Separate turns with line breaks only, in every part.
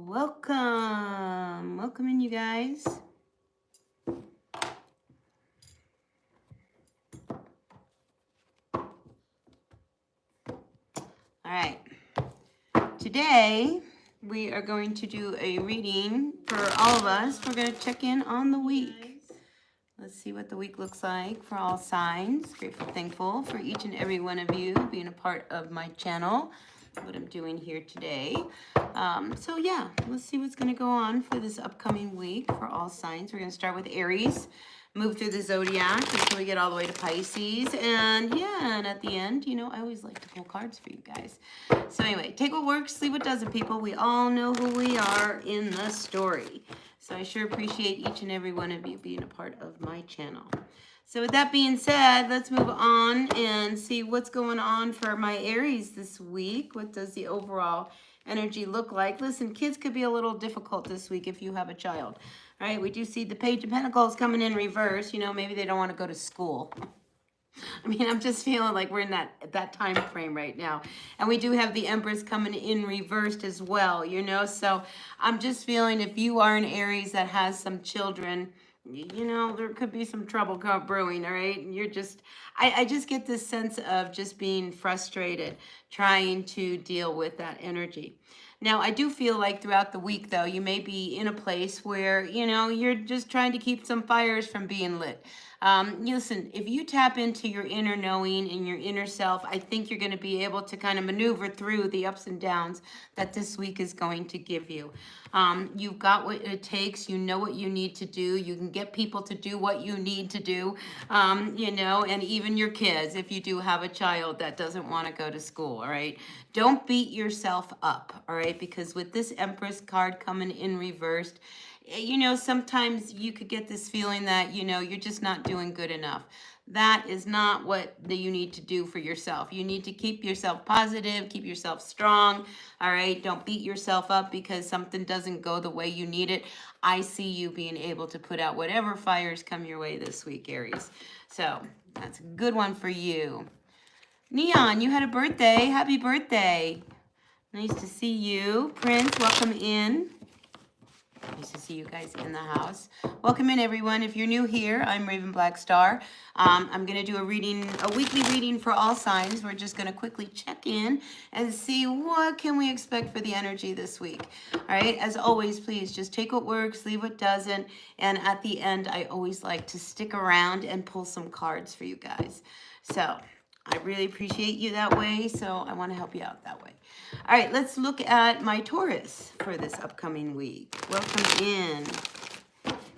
Welcome in, you guys. All right. Today, we are going to do a reading for all of us. We're going to check in on the week. Let's see what the week looks like for all signs. Grateful, thankful for each and every one of you being a part of my channel, what I'm doing here today. So yeah, let's see what's going to go on for this upcoming week for all signs. We're going to start with Aries, move through the zodiac until we get all the way to Pisces. And yeah, and at the end, I always like to pull cards for you guys. So anyway, take what works, leave what doesn't, people. We all know who we are in the story. So I sure appreciate each and every one of you being a part of my channel. So with that being said, let's move on and see what's going on for my Aries this week. What does the overall energy look like? Listen, kids could be a little difficult this week if you have a child. All right, we do see the Page of Pentacles coming in reverse. Maybe they don't want to go to school. I mean, I'm just feeling like we're in that time frame right now. And we do have the Empress coming in reversed as well, So I'm just feeling if you are an Aries that has some children, there could be some trouble brewing, all right? And I just get this sense of just being frustrated, trying to deal with that energy. Now, I do feel like throughout the week, though, you may be in a place where, you're just trying to keep some fires from being lit. Listen, if you tap into your inner knowing and your inner self, I think you're going to be able to kind of maneuver through the ups and downs that this week is going to give you. You've got what it takes. You know what you need to do. You can get people to do what you need to do, and even your kids, if you do have a child that doesn't want to go to school, all right? Don't beat yourself up, all right? Because with this Empress card coming in reversed, sometimes you could get this feeling that, you're just not doing good enough. That is not what you need to do for yourself. You need to keep yourself positive, keep yourself strong, all right? Don't beat yourself up because something doesn't go the way you need it. I see you being able to put out whatever fires come your way this week, Aries. So that's a good one for you. Neon, you had a birthday. Happy birthday. Nice to see you. Prince, welcome in. Nice to see you guys in the house. Welcome in, everyone. If you're new here, I'm Raven Black Star. I'm going to do a weekly reading for all signs. We're just going to quickly check in and see what can we expect for the energy this week. All right. As always, please just take what works, leave what doesn't. And at the end, I always like to stick around and pull some cards for you guys. So I really appreciate you that way. So I want to help you out that way. All right, let's look at my Taurus for this upcoming week. Welcome in.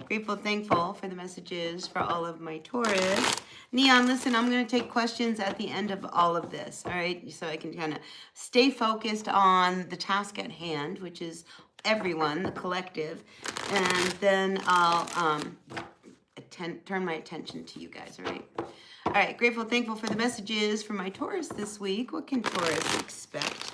Grateful, thankful for the messages for all of my Taurus. Neon, listen, I'm going to take questions at the end of all of this, all right? So I can kind of stay focused on the task at hand, which is everyone, the collective. And then I'll turn my attention to you guys, all right? All right, grateful, thankful for the messages for my Taurus this week. What can Taurus expect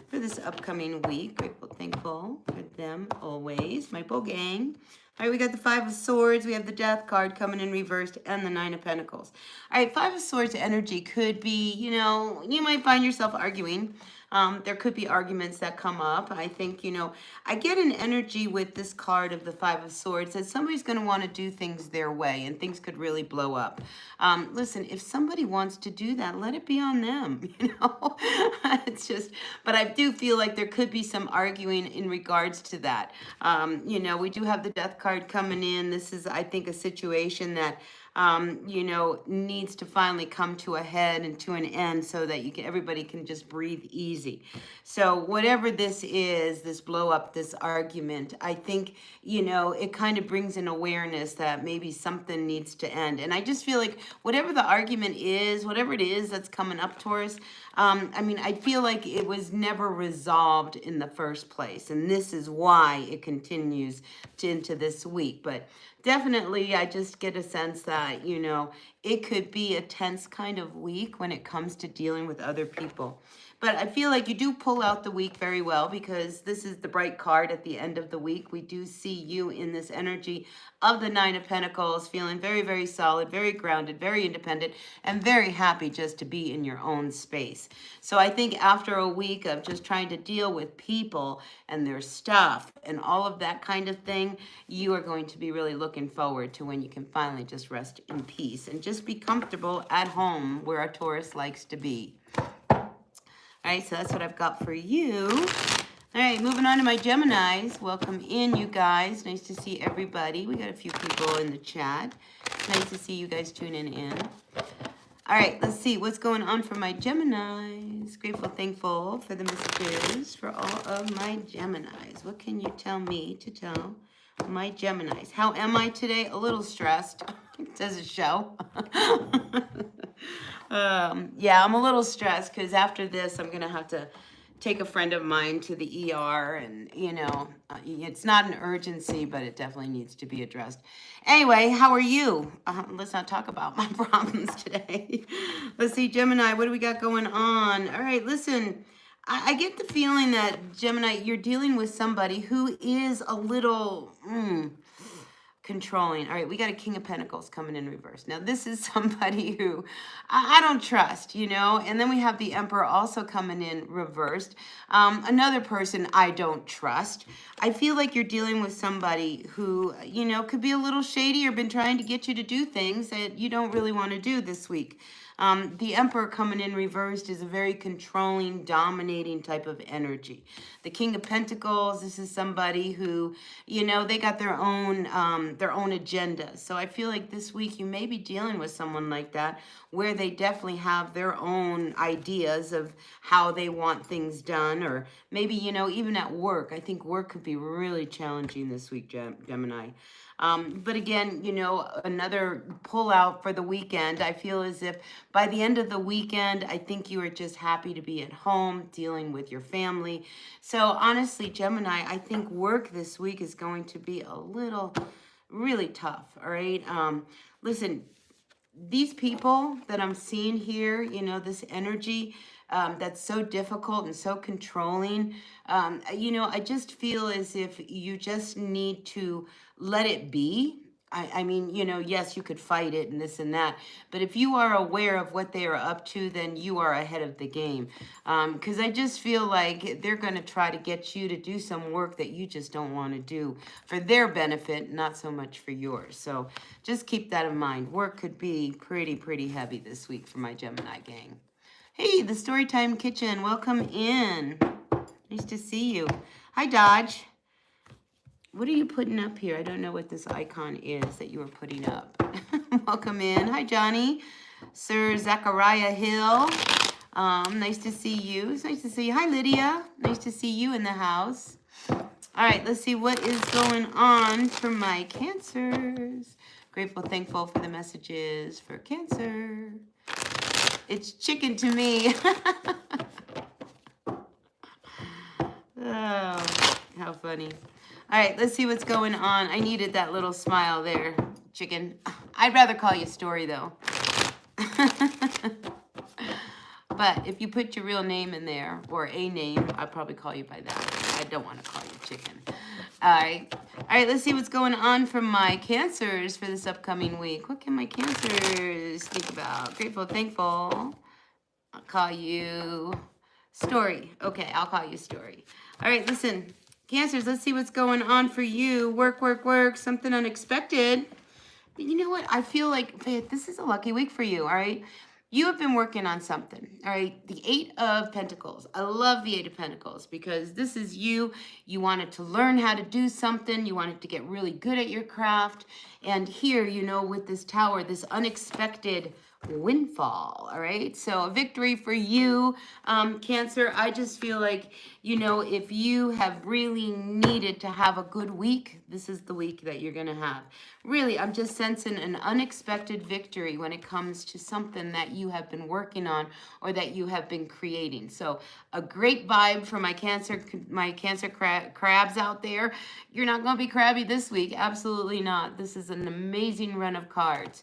for this upcoming week? Grateful, thankful for them always. My Bo gang. All right, we got the Five of Swords. We have the Death card coming in reversed and the Nine of Pentacles. All right, Five of Swords energy could be, you might find yourself arguing. There could be arguments that come up. I think, I get an energy with this card of the Five of Swords that somebody's going to want to do things their way and things could really blow up. Listen, if somebody wants to do that, let it be on them, It's just, but I do feel like there could be some arguing in regards to that. We do have the Death card coming in. This is, I think, a situation that needs to finally come to a head and to an end so that everybody can just breathe easy. So whatever this is, this blow up, this argument, I think, it kind of brings an awareness that maybe something needs to end. And I just feel like whatever the argument is, whatever it is that's coming up towards, I feel like it was never resolved in the first place. And this is why it continues into this week. But definitely, I just get a sense that, it could be a tense kind of week when it comes to dealing with other people. But I feel like you do pull out the week very well because this is the bright card at the end of the week. We do see you in this energy of the Nine of Pentacles, feeling very, very solid, very grounded, very independent, and very happy just to be in your own space. So I think after a week of just trying to deal with people and their stuff and all of that kind of thing, you are going to be really looking forward to when you can finally just rest in peace and just be comfortable at home where a Taurus likes to be. All right, so that's what I've got for you. All right, moving on to my Geminis. Welcome in, you guys. Nice to see everybody. We got a few people in the chat. Nice to see you guys tuning in. All right, let's see what's going on for my Geminis. Grateful, thankful for the messages for all of my Geminis. What can you tell me to tell my Geminis? How am I today? A little stressed. Does it show? Yeah, I'm a little stressed because after this, I'm going to have to take a friend of mine to the ER, and, you know, it's not an urgency, but it definitely needs to be addressed. Anyway, how are you? Let's not talk about my problems today. Let's see, Gemini, what do we got going on? All right, listen, I get the feeling that, Gemini, you're dealing with somebody who is a little... controlling. All right, we got a King of Pentacles coming in reverse. Now, this is somebody who I don't trust, you know, and then we have the Emperor also coming in reversed. Another person I don't trust. I feel like you're dealing with somebody who, you know, could be a little shady or been trying to get you to do things that you don't really want to do this week. The Emperor coming in reversed is a very controlling, dominating type of energy. The King of Pentacles, this is somebody who, you know, they got their own agenda. So I feel like this week you may be dealing with someone like that, where they definitely have their own ideas of how they want things done, or maybe, you know, even at work. I think work could be really challenging this week, Gemini. But again, you know, another pull out for the weekend. I feel as if by the end of the weekend, I think you are just happy to be at home, dealing with your family. So honestly, Gemini, I think work this week is going to be a little, really tough, all right? Listen, these people that I'm seeing here, you know, this energy that's so difficult and so controlling, you know, I just feel as if you just need to let it be. I mean, you know, yes, you could fight it and this and that, but if you are aware of what they are up to, then you are ahead of the game. Because I just feel like they're going to try to get you to do some work that you just don't want to do for their benefit, not so much for yours. So just keep that in mind. Work could be pretty heavy this week for my Gemini gang. Hey, the Storytime Kitchen, welcome in. Nice to see you. Hi, Dodge. What are you putting up here? I don't know what this icon is that you were putting up. Welcome in. Hi, Johnny. Sir Zachariah Hill. Nice to see you. It's nice to see you. Hi, Lydia. Nice to see you in the house. All right, let's see what is going on for my Cancers. Grateful, thankful for the messages for Cancer. It's chicken to me. Oh, how funny. All right, let's see what's going on. I needed that little smile there, chicken. I'd rather call you Story, though. But if you put your real name in there, or a name, I'd probably call you by that. I don't want to call you chicken. All right, let's see what's going on for my Cancers for this upcoming week. What can my Cancers think about? Grateful, thankful. I'll call you Story. Okay, I'll call you Story. All right, listen. Cancers, let's see what's going on for you. Work, something unexpected. But you know what? I feel like this is a lucky week for you, all right? You have been working on something, all right? The Eight of Pentacles. I love the Eight of Pentacles because this is you. You wanted to learn how to do something. You wanted to get really good at your craft. And here, you know, with this Tower, this unexpected windfall, all right? So a victory for you, Cancer. I just feel like, you know, if you have really needed to have a good week, this is the week that you're going to have. Really, I'm just sensing an unexpected victory when it comes to something that you have been working on or that you have been creating. So a great vibe for my Cancer crabs out there. You're not going to be crabby this week. Absolutely not. This is an amazing run of cards.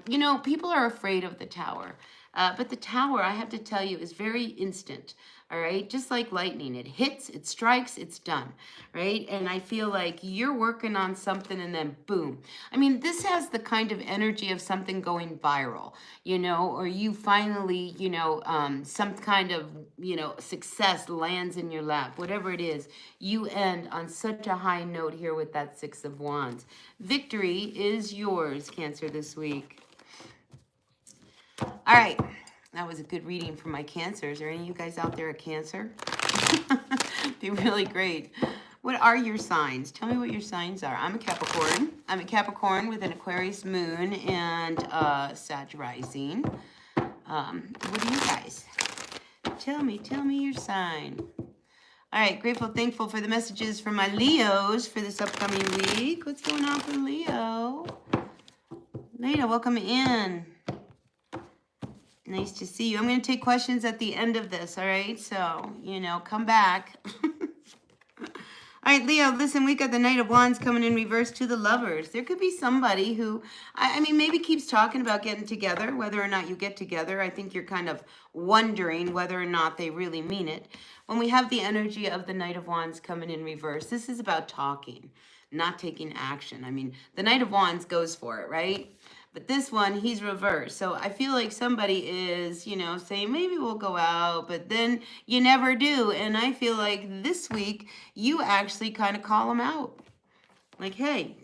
You know, people are afraid of the Tower. But the Tower, I have to tell you, is very instant. All right, just like lightning, it hits, it strikes, it's done, right? And I feel like you're working on something and then boom. I mean, this has the kind of energy of something going viral, you know, or you finally, you know, some kind of, you know, success lands in your lap, whatever it is. You end on such a high note here with that Six of Wands. Victory is yours, Cancer, this week. All right. That was a good reading for my Cancers. Are any of you guys out there a Cancer? Be really great. What are your signs? Tell me what your signs are. I'm a Capricorn. I'm a Capricorn with an Aquarius moon and Sag rising. What are you guys? Tell me your sign. All right, grateful, thankful for the messages from my Leos for this upcoming week. What's going on for Leo? Leda, welcome in. Nice to see you. I'm going to take questions at the end of this, all right? So, you know, come back. All right, Leo, listen, we got the Knight of Wands coming in reverse to the Lovers. There could be somebody who, I mean, maybe keeps talking about getting together, whether or not you get together. I think you're kind of wondering whether or not they really mean it. When we have the energy of the Knight of Wands coming in reverse, this is about talking, not taking action. I mean, the Knight of Wands goes for it, right? But this one, he's reversed. So I feel like somebody is, you know, saying, maybe we'll go out, but then you never do. And I feel like this week, you actually kind of call them out. Like, hey,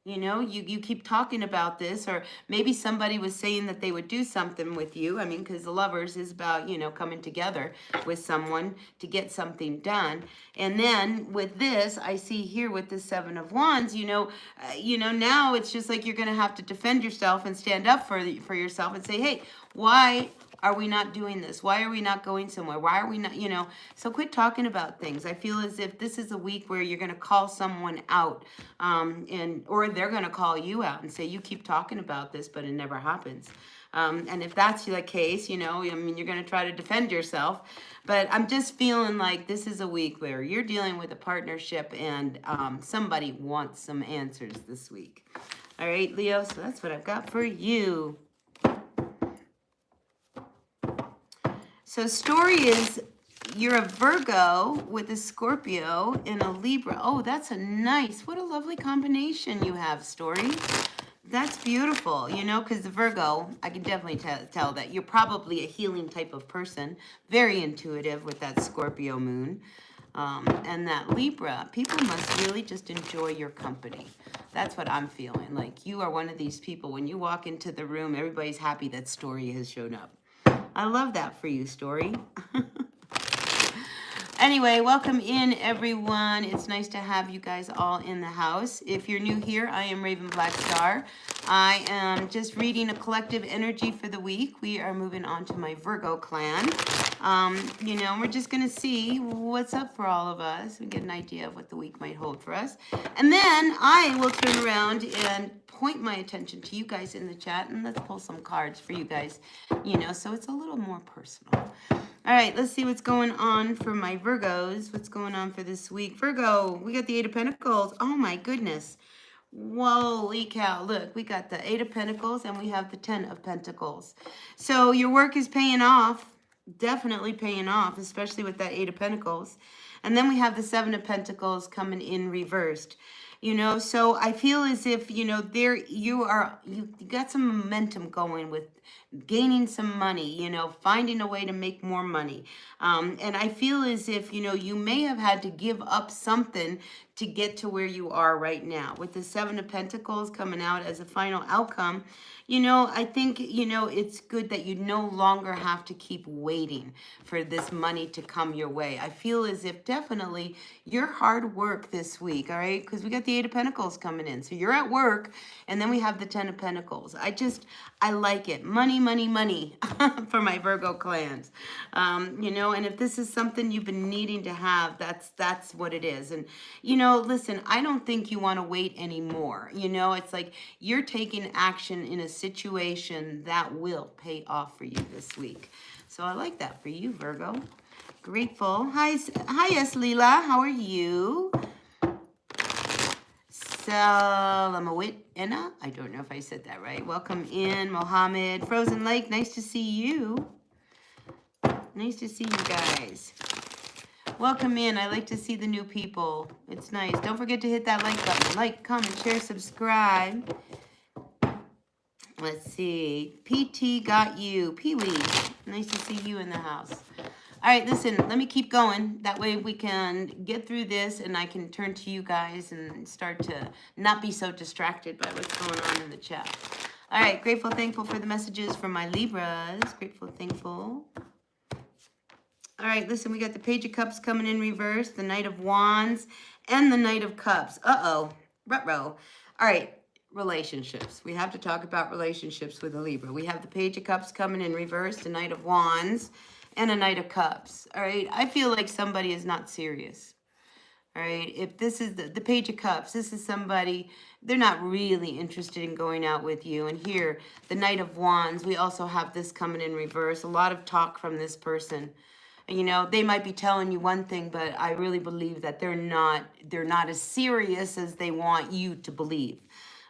you know, you keep talking about this, or maybe somebody was saying that they would do something with you. I mean, because the Lovers is about, you know, coming together with someone to get something done. And then with this, I see here with the Seven of Wands, you know, now it's just like you're going to have to defend yourself and stand up for yourself and say, hey, why are we not doing this? Why are we not going somewhere? Why are we not, you know? So quit talking about things. I feel as if this is a week where you're going to call someone out, or they're going to call you out and say, you keep talking about this, but it never happens. And if that's the case, you know, I mean, you're going to try to defend yourself. But I'm just feeling like this is a week where you're dealing with a partnership and somebody wants some answers this week. All right, Leo, so that's what I've got for you. So story is you're a Virgo with a Scorpio and a Libra. Oh, that's a nice, what a lovely combination you have, story. That's beautiful, you know, because the Virgo, I can definitely tell that you're probably a healing type of person, very intuitive with that Scorpio moon. And that Libra, people must really just enjoy your company. That's what I'm feeling. Like you are one of these people, when you walk into the room, everybody's happy that story has shown up. I love that for you, story. Anyway, welcome in, everyone. It's nice to have you guys all in the house. If you're new here, I am Raven Black Star. I am just reading a collective energy for the week. We are moving on to my Virgo clan. You know, we're just going to see what's up for all of us and get an idea of what the week might hold for us. And then I will turn around and point my attention to you guys in the chat, and let's pull some cards for you guys, you know, so it's a little more personal. All right, let's see what's going on for my Virgos. What's going on for this week? Virgo, we got the Eight of Pentacles. Oh, my goodness. Holy cow. Look, we got the Eight of Pentacles and we have the 10 of Pentacles. So your work is paying off. Definitely paying off, especially with that Eight of Pentacles. And then we have the Seven of Pentacles coming in reversed. You know, so I feel as if, you know, there you got some momentum going with gaining some money, you know, finding a way to make more money. And I feel as if, you know, you may have had to give up something to get to where you are right now. With the Seven of Pentacles coming out as a final outcome, you know, I think, you know, it's good that you no longer have to keep waiting for this money to come your way. I feel as if definitely your hard work this week, all right? Because we got the Eight of Pentacles coming in. So you're at work, and then we have the 10 of Pentacles. I like it. Money, money, money for my Virgo clans. You know, and if this is something you've been needing to have, that's what it is. And, you know, listen, I don't think you want to wait anymore. You know, it's like you're taking action in a situation that will pay off for you this week. So I like that for you, Virgo. Grateful. Hi, yes, Leela. How are you? Salamawit-Enna. I don't know if I said that right. Welcome in, Mohammed. Frozen Lake, nice to see you. Nice to see you guys. Welcome in. I like to see the new people. It's nice. Don't forget to hit that like button. Like, comment, share, subscribe. Let's see. PT got you. Pee-wee. Nice to see you in the house. All right, listen, let me keep going. That way we can get through this and I can turn to you guys and start to not be so distracted by what's going on in the chat. All right, grateful, thankful for the messages from my Libras. Grateful, thankful. All right, listen, we got the Page of Cups coming in reverse, the Knight of Wands, and the Knight of Cups. Uh-oh, ruh-roh. All right, relationships. We have to talk about relationships with a Libra. We have the Page of Cups coming in reverse, the Knight of Wands, and a Knight of Cups. All right, I feel like somebody is not serious. All right, if this is the Page of Cups, this is somebody, they're not really interested in going out with you. And here, the Knight of Wands, we also have this coming in reverse. A lot of talk from this person. You know, they might be telling you one thing, but I really believe that they're not as serious as they want you to believe.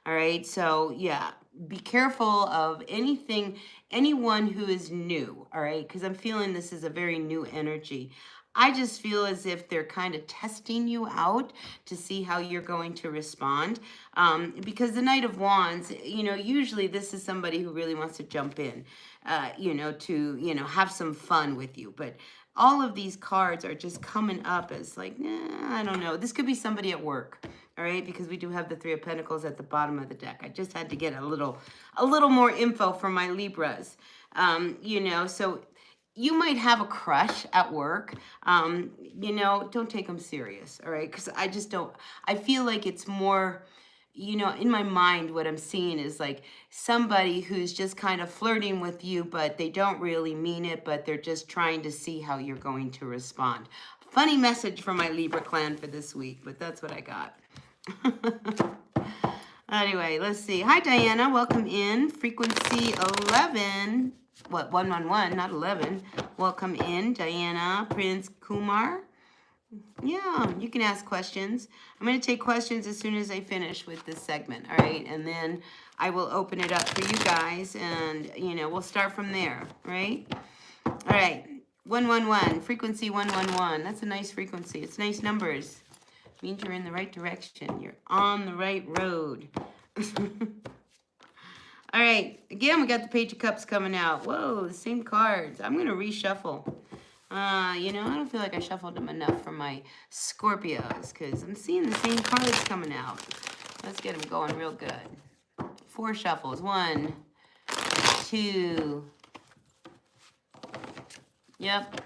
All right, so yeah, be careful of anyone who is new, all right, because I'm feeling this is a very new energy. I just feel as if they're kind of testing you out to see how you're going to respond. Because the Knight of Wands, you know, usually this is somebody who really wants to jump in, you know, to, you know, have some fun with you. But all of these cards are just coming up as like, nah, I don't know. This could be somebody at work, all right? Because we do have the Three of Pentacles at the bottom of the deck. I just had to get a little more info from my Libras. You know, so you might have a crush at work. You know, don't take them serious, all right? Because I just don't, I feel like it's more, you know, in my mind, what I'm seeing is like somebody who's just kind of flirting with you, but they don't really mean it, but they're just trying to see how you're going to respond. Funny message from my Libra clan for this week, but that's what I got. Anyway, let's see. Hi, Diana. Welcome in. Frequency 11. What, 111, not 11. Welcome in, Diana. Prince Kumar. Yeah, you can ask questions. I'm going to take questions as soon as I finish with this segment, all right? And then I will open it up for you guys, and, you know, we'll start from there, right? All right, 111, frequency 111. That's a nice frequency. It's nice numbers. It means you're in the right direction. You're on the right road. All right, again, we got the Page of Cups coming out. Whoa, the same cards. I'm going to reshuffle. You know, I don't feel like I shuffled them enough for my Scorpios because I'm seeing the same cards coming out. Let's get them going real good. 4 shuffles. 1, 2. Yep.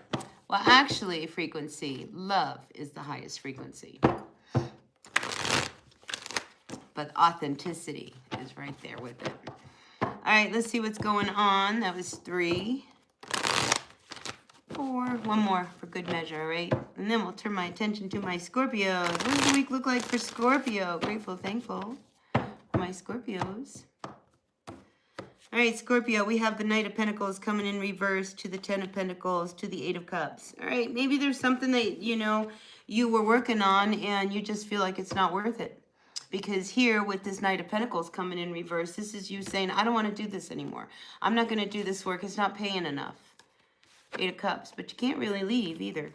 Well, actually, frequency, love is the highest frequency. But authenticity is right there with it. All right, let's see what's going on. That was 3. 4, 1 more for good measure, all right? And then we'll turn my attention to my Scorpios. What does the week look like for Scorpio? Grateful, thankful for my Scorpios. All right, Scorpio, we have the Knight of Pentacles coming in reverse to the 10 of Pentacles to the 8 of Cups. All right, maybe there's something that, you know, you were working on and you just feel like it's not worth it. Because here with this Knight of Pentacles coming in reverse, this is you saying, I don't want to do this anymore. I'm not going to do this work. It's not paying enough. 8 of Cups, but you can't really leave either.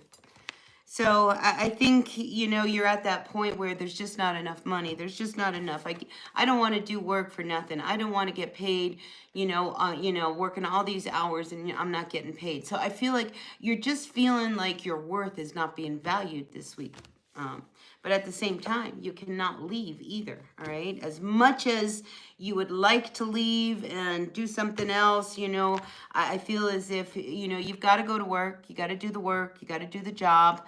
So I think, you know, you're at that point where there's just not enough money. There's just not enough. I don't want to do work for nothing. I don't want to get paid, you know, working all these hours and I'm not getting paid. So I feel like you're just feeling like your worth is not being valued this week. But at the same time, you cannot leave either, all right? As much as you would like to leave and do something else, you know, I feel as if, you know, you've got to go to work. You got to do the work. You got to do the job,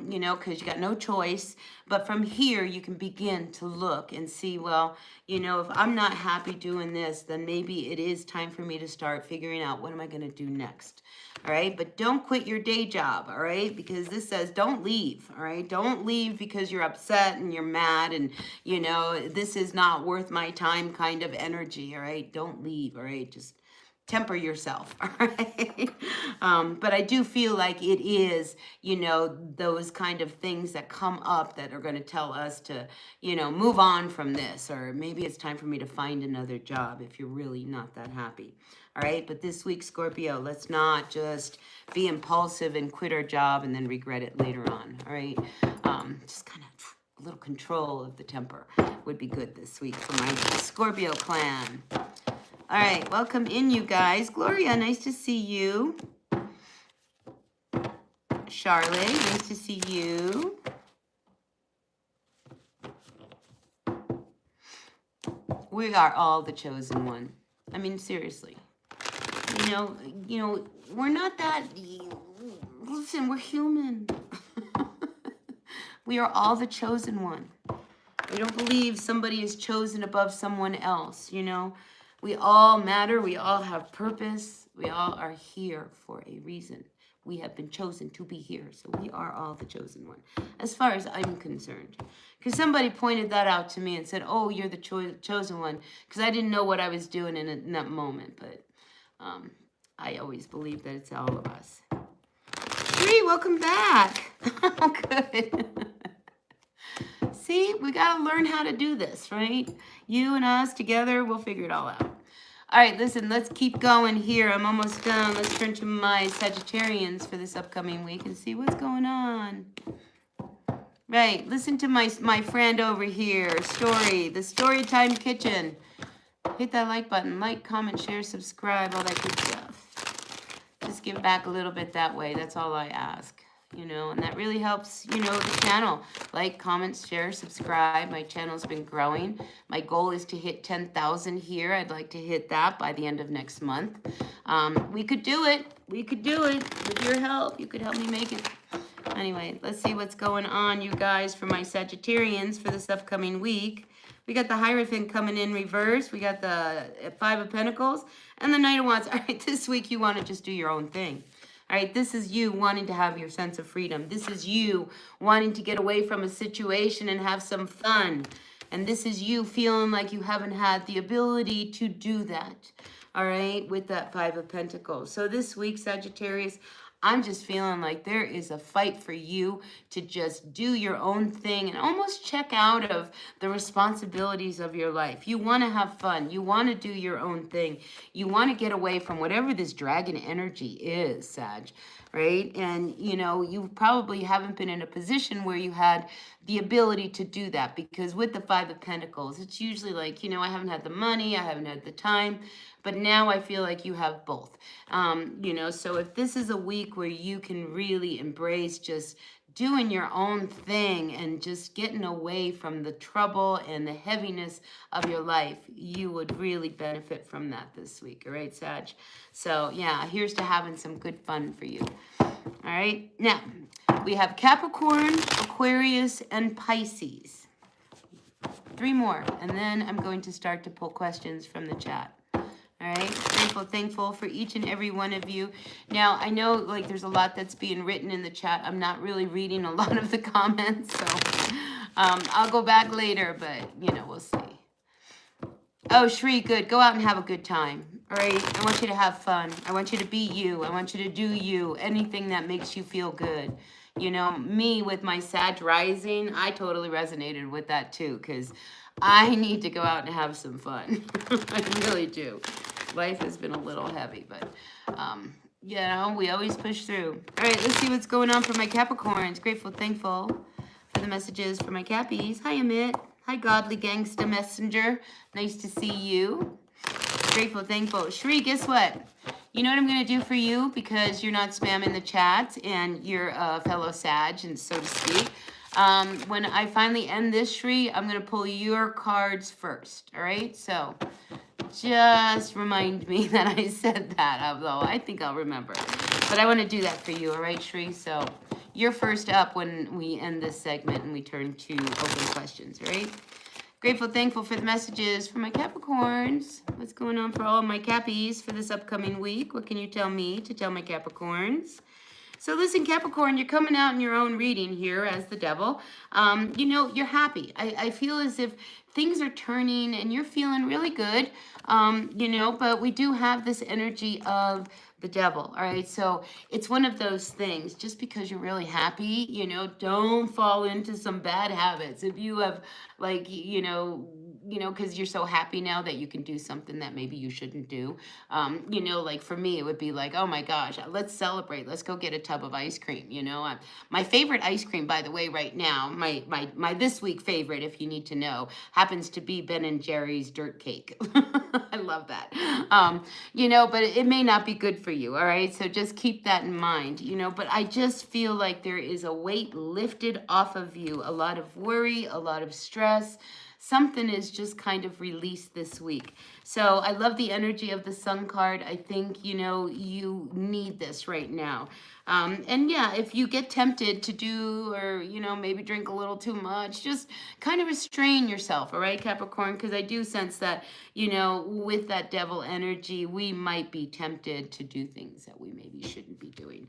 you know, because you got no choice. But from here, you can begin to look and see, well, you know, if I'm not happy doing this, then maybe it is time for me to start figuring out what am I going to do next. All right, but don't quit your day job, all right, because this says don't leave, all right? Don't leave because you're upset and you're mad and, you know, this is not worth my time kind of energy, all right? Don't leave, all right? Just temper yourself, all right? But I do feel like it is, you know, those kind of things that come up that are going to tell us to, you know, move on from this, or maybe it's time for me to find another job if you're really not that happy. All right, but this week, Scorpio, let's not just be impulsive and quit our job and then regret it later on. All right, just kind of a little control of the temper would be good this week for my Scorpio clan. All right, welcome in, you guys. Gloria, nice to see you. Charlotte, nice to see you. We are all the chosen one. I mean, seriously. You know, we're not that, listen, we're human. We are all the chosen one. We don't believe somebody is chosen above someone else, you know. We all matter. We all have purpose. We all are here for a reason. We have been chosen to be here. So we are all the chosen one, as far as I'm concerned. Because somebody pointed that out to me and said, oh, you're the chosen one. Because I didn't know what I was doing in that moment. But I always believe that it's all of us. Sri, welcome back. Oh, good. See, we got to learn how to do this, right? You and us together, we'll figure it all out. All right, listen, let's keep going here. I'm almost done. Let's turn to my Sagittarians for this upcoming week and see what's going on. Right, listen to my friend over here, Story, the Storytime Kitchen. Hit that like button. Like, comment, share, subscribe, all that good stuff. Just give back a little bit that way. That's all I ask. You know, and that really helps, you know, the channel. Like, comment, share, subscribe. My channel's been growing. My goal is to hit 10,000 here. I'd like to hit that by the end of next month. We could do it. We could do it with your help. You could help me make it. Anyway, let's see what's going on, you guys, for my Sagittarians for this upcoming week. We got the Hierophant coming in reverse. We got the Five of Pentacles and the Knight of Wands. All right, this week you want to just do your own thing. All right, this is you wanting to have your sense of freedom. This is you wanting to get away from a situation and have some fun. And this is you feeling like you haven't had the ability to do that. All right, with that Five of Pentacles. So this week, Sagittarius, I'm just feeling like there is a fight for you to just do your own thing and almost check out of the responsibilities of your life. You want to have fun. You want to do your own thing. You want to get away from whatever this dragon energy is, Sag, right? And, you know, you probably haven't been in a position where you had the ability to do that, because with the Five of Pentacles, it's usually like, you know, I haven't had the money, I haven't had the time, but now I feel like you have both. You know, so if this is a week where you can really embrace just doing your own thing and just getting away from the trouble and the heaviness of your life, you would really benefit from that this week. All right, Sag? So yeah, here's to having some good fun for you. All right, now we have Capricorn, Aquarius, and Pisces. 3 more, and then I'm going to start to pull questions from the chat. All right, grateful, thankful for each and every one of you. Now, I know like there's a lot that's being written in the chat. I'm not really reading a lot of the comments, so I'll go back later, but you know, we'll see. Oh, Shri, good. Go out and have a good time. All right, I want you to have fun. I want you to be you. I want you to do you. Anything that makes you feel good. You know, me with my Sag rising, I totally resonated with that too, because I need to go out and have some fun. I really do. Life has been a little heavy, but, you know, we always push through. All right, let's see what's going on for my Capricorns. Grateful, thankful for the messages for my Cappies. Hi, Amit. Hi, Godly Gangsta Messenger. Nice to see you. Grateful, thankful. Shri, guess what? You know what I'm going to do for you, because you're not spamming the chat and you're a fellow Sag, and so to speak. When I finally end this, Shri, I'm going to pull your cards first. All right? So just remind me that I said that, although I think I'll remember. But I want to do that for you. All right, Shri? So you're first up when we end this segment and we turn to open questions. All right? Grateful, thankful for the messages for my Capricorns. What's going on for all of my Cappies for this upcoming week? What can you tell me to tell my Capricorns? So listen, Capricorn, you're coming out in your own reading here as the devil. You know, you're happy. I feel as if things are turning and you're feeling really good, you know, but we do have this energy of the devil. All right. So it's one of those things, just because you're really happy, you know, don't fall into some bad habits. If you have like, because you're so happy now that you can do something that maybe you shouldn't do. You know, like for me, it would be like, oh my gosh, let's celebrate. Let's go get a tub of ice cream. You know, my favorite ice cream, by the way, right now, my this week favorite, if you need to know, happens to be Ben and Jerry's dirt cake. I love that. You know, but it may not be good for you. All right. So just keep that in mind, you know, but I just feel like there is a weight lifted off of you, a lot of worry, a lot of stress. Something is just kind of released this week. So I love the energy of the Sun card. I think, you know, you need this right now. And yeah, if you get tempted to do or, you know, maybe drink a little too much, just kind of restrain yourself, all right, Capricorn? Because I do sense that, you know, with that devil energy, we might be tempted to do things that we maybe shouldn't be doing.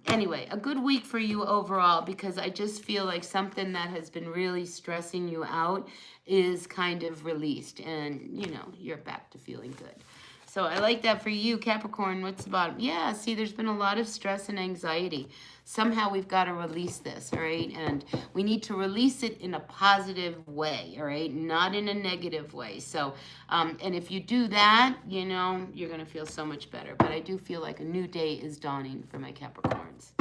Anyway, a good week for you overall, because I just feel like something that has been really stressing you out is kind of released and, you know, you're back to feeling good. So I like that for you, Capricorn. What's the bottom? Yeah, see, there's been a lot of stress and anxiety. Somehow we've got to release this, all right? And we need to release it in a positive way, all right? Not in a negative way. So, and if you do that, you know, you're going to feel so much better. But I do feel like a new day is dawning for my Capricorns.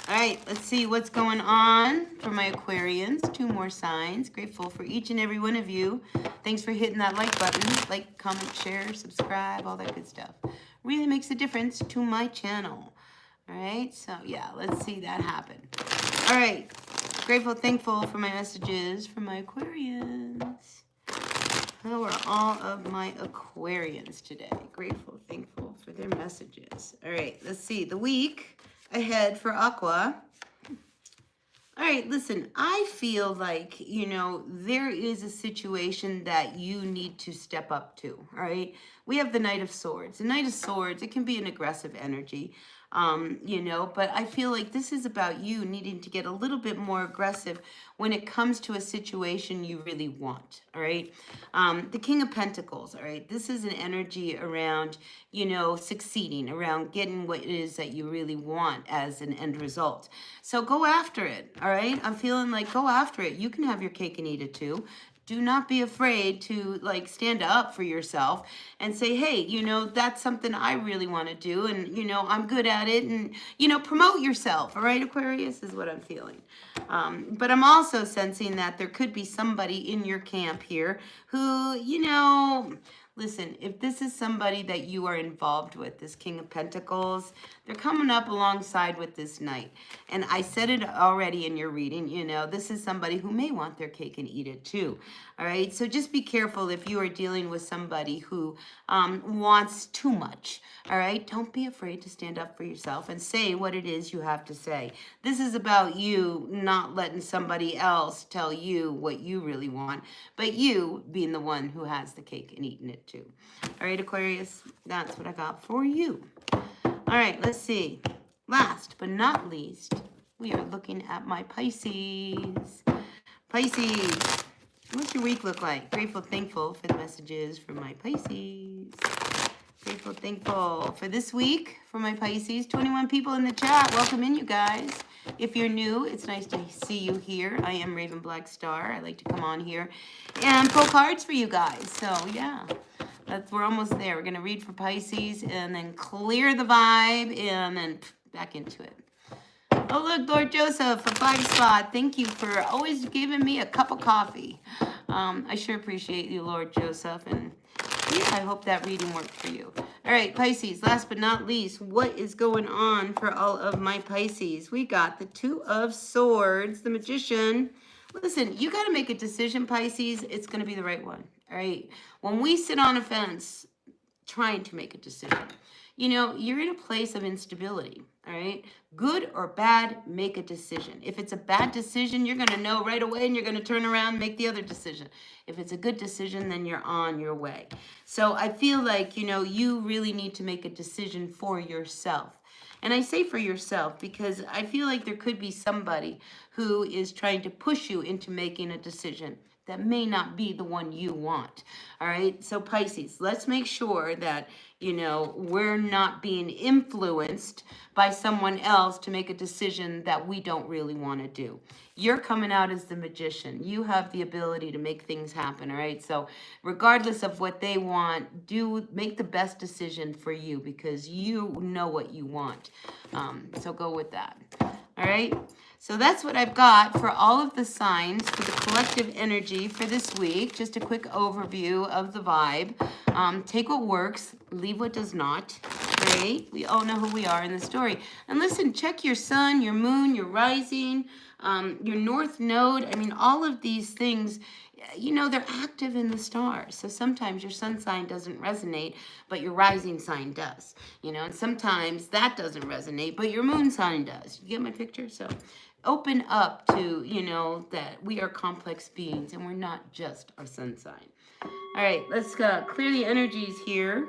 All right, let's see what's going on for my Aquarians. 2 more signs. Grateful for each and every one of you. Thanks for hitting that like button. Like, comment, share, subscribe, all that good stuff. Really makes a difference to my channel. All right, so yeah, let's see that happen. All right, grateful, thankful for my messages from my Aquarians. How are all of my Aquarians today? Grateful, thankful for their messages. All right, let's see. The week ahead for Aqua. All right, listen, I feel like, you know, there is a situation that you need to step up to, all right? We have the Knight of Swords. The Knight of Swords, it can be an aggressive energy, you know, but I feel like this is about you needing to get a little bit more aggressive when it comes to a situation you really want, all right? The King of Pentacles, all right? This is an energy around, you know, succeeding, around getting what it is that you really want as an end result. So go after it, all right? I'm feeling like go after it. You can have your cake and eat it too. Do not be afraid to like stand up for yourself and say, hey, you know, that's something I really want to do. And, you know, I'm good at it. And, you know, promote yourself. All right, Aquarius, is what I'm feeling. But I'm also sensing that there could be somebody in your camp here who, you know, listen, if this is somebody that you are involved with, this King of Pentacles, they're coming up alongside with this Knight. And I said it already in your reading, you know, this is somebody who may want their cake and eat it too. All right, so just be careful if you are dealing with somebody who wants too much. All right, don't be afraid to stand up for yourself and say what it is you have to say. This is about you not letting somebody else tell you what you really want, but you being the one who has the cake and eating it too. All right, Aquarius, that's what I got for you. All right, let's see. Last but not least, we are looking at my Pisces. Pisces, what's your week look like? Grateful, thankful for the messages from my Pisces. Grateful, thankful for this week for my Pisces. 21 people in the chat. Welcome in, you guys. If you're new, it's nice to see you here. I am Raven Black Star. I like to come on here and pull cards for you guys. So, yeah. We're almost there. We're going to read for Pisces and then clear the vibe and then back into it. Oh, look, Lord Joseph, a 5 spot. Thank you for always giving me a cup of coffee. I sure appreciate you, Lord Joseph. And yeah, I hope that reading worked for you. All right, Pisces, last but not least, what is going on for all of my Pisces? We got the 2 of Swords, the Magician. Listen, you got to make a decision, Pisces. It's going to be the right one. All right. When we sit on a fence trying to make a decision, you know, you're in a place of instability. All right. Good or bad, make a decision. If it's a bad decision, you're going to know right away and you're going to turn around and make the other decision. If it's a good decision, then you're on your way. So I feel like, you know, you really need to make a decision for yourself. And I say for yourself because I feel like there could be somebody who is trying to push you into making a decision that may not be the one you want. All right. So Pisces, let's make sure that, you know, we're not being influenced by someone else to make a decision that we don't really want to do. You're coming out as the magician. You have the ability to make things happen. All right. So regardless of what they want, make the best decision for you because you know what you want. So go with that. All right. So that's what I've got for all of the signs for the collective energy for this week. Just a quick overview of the vibe. Take what works, leave what does not. Right? We all know who we are in the story. And listen, check your sun, your moon, your rising, your north node. I mean, all of these things, you know, they're active in the stars. So sometimes your sun sign doesn't resonate, but your rising sign does. You know, and sometimes that doesn't resonate, but your moon sign does. You get my picture? So open up to, you know, that we are complex beings and we're not just our sun sign. All right, let's clear the energies here.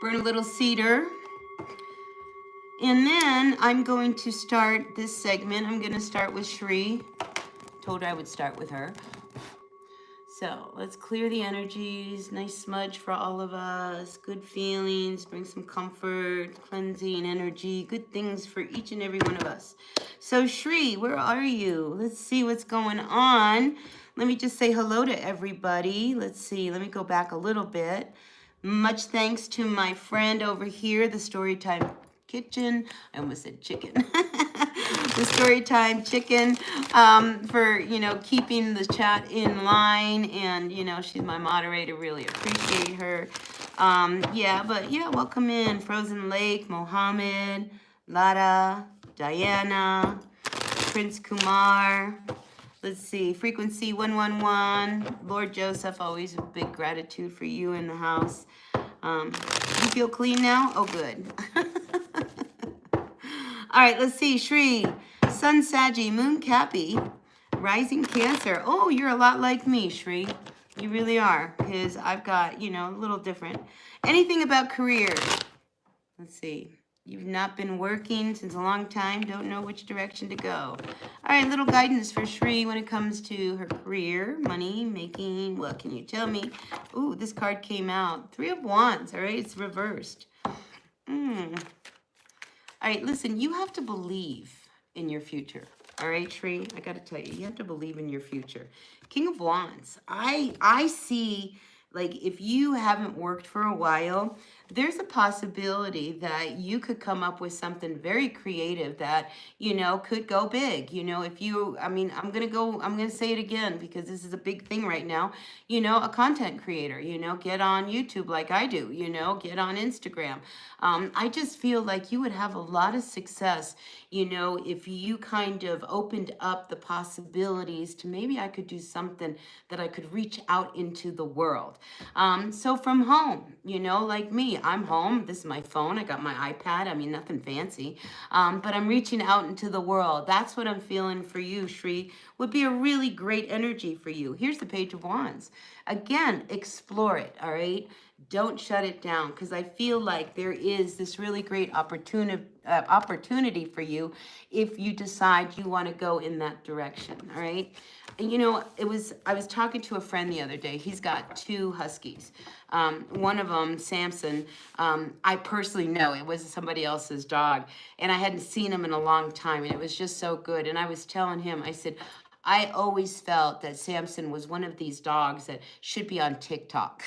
Burn a little cedar. And then I'm going to start this segment. I'm going to start with Shri. Told her I would start with her. So let's clear the energies. Nice smudge for all of us. Good feelings. Bring some comfort, cleansing energy. Good things for each and every one of us. So Shri, where are you? Let's see what's going on. Let me just say hello to everybody. Let's see. Let me go back a little bit. Much thanks to my friend over here, the Storytime Kitchen. I almost said chicken. The Storytime Chicken, for, you know, keeping the chat in line. And, you know, she's my moderator. Really appreciate her. Welcome in. Frozen Lake, Mohammed, Lara, Diana, Prince Kumar. Let's see, frequency 111. Lord Joseph, always a big gratitude for you in the house. You feel clean now? Oh, good. All right, let's see. Shri, Sun Saggy, Moon Cappy, Rising Cancer. Oh, you're a lot like me, Shri. You really are, because I've got, you know, a little different. Anything about career? Let's see. You've not been working since a long time, don't know which direction to go. All right, little guidance for Shri when it comes to her career, money, making. What can you tell me? Ooh, this card came out. 3 of Wands, all right? It's reversed. All right, listen, you have to believe in your future. All right, Shri, I got to tell you, you have to believe in your future. King of Wands, I see, like, if you haven't worked for a while, there's a possibility that you could come up with something very creative that, you know, could go big. You know, if you, I mean, I'm going to say it again because this is a big thing right now. You know, a content creator, you know, get on YouTube like I do, you know, get on Instagram. I just feel like you would have a lot of success, you know, if you kind of opened up the possibilities to maybe I could do something that I could reach out into the world. So from home, you know, like me, I'm home. This is my phone. I got my iPad. I mean, nothing fancy, but I'm reaching out into the world. That's what I'm feeling for you, Shri. Would be a really great energy for you. Here's the Page of Wands. Again, explore it, all right? Don't shut it down because I feel like there is this really great opportunity for you if you decide you want to go in that direction, all right? And you know, I was talking to a friend the other day. He's got 2 huskies. One of them, Samson, I personally know it was somebody else's dog, and I hadn't seen him in a long time, and it was just so good. And I was telling him, I said, I always felt that Samson was one of these dogs that should be on TikTok,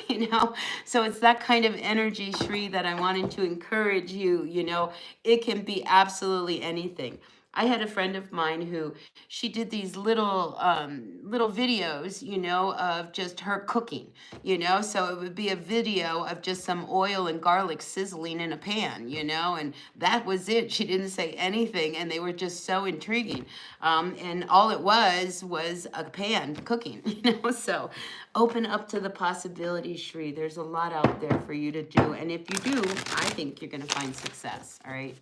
you know? So it's that kind of energy, Shri, that I wanted to encourage you, you know? It can be absolutely anything. I had a friend of mine who she did these little videos, you know, of just her cooking, you know. So it would be a video of just some oil and garlic sizzling in a pan, you know, and that was it. She didn't say anything, and they were just so intriguing. And all it was a pan cooking, you know. So open up to the possibilities, Shri. There's a lot out there for you to do, and if you do, I think you're going to find success. All right.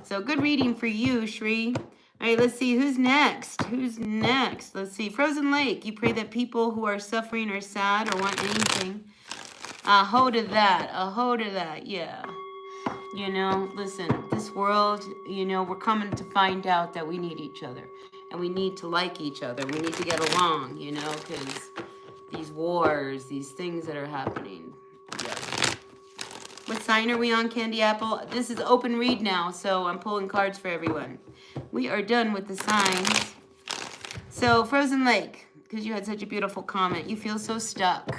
So good reading for you, Shri. All right, let's see. Who's next? Who's next? Let's see. Frozen Lake. You pray that people who are suffering or sad or want anything. A hold of that. A hold of that. Yeah. You know, listen, this world, you know, we're coming to find out that we need each other. And we need to like each other. We need to get along, you know, because these wars, these things that are happening. Yeah. What sign are we on, Candy Apple? This is open read now, so I'm pulling cards for everyone. We are done with the signs. So, Frozen Lake, because you had such a beautiful comment. You feel so stuck.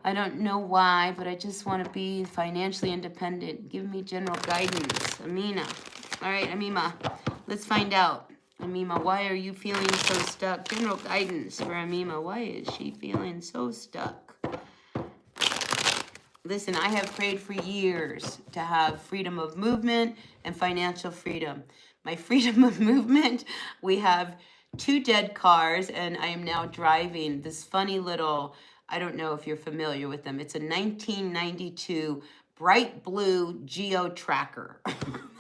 I don't know why, but I just want to be financially independent. Give me general guidance. Amina. All right, Amima. Let's find out. Amima, why are you feeling so stuck? General guidance for Amima. Why is she feeling so stuck? Listen, I have prayed for years to have freedom of movement and financial freedom. My freedom of movement, we have 2 dead cars, and I am now driving this funny little, I don't know if you're familiar with them. It's a 1992 bright blue Geo Tracker.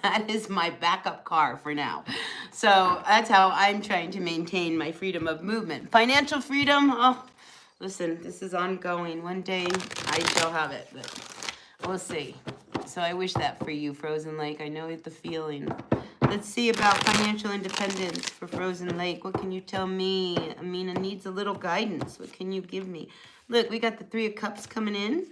That is my backup car for now. So that's how I'm trying to maintain my freedom of movement. Financial freedom, oh, listen, this is ongoing. One day I shall have it, but we'll see. So I wish that for you, Frozen Lake. I know the feeling. Let's see about financial independence for Frozen Lake. What can you tell me? Amina needs a little guidance. What can you give me? Look, we got the 3 of Cups coming in.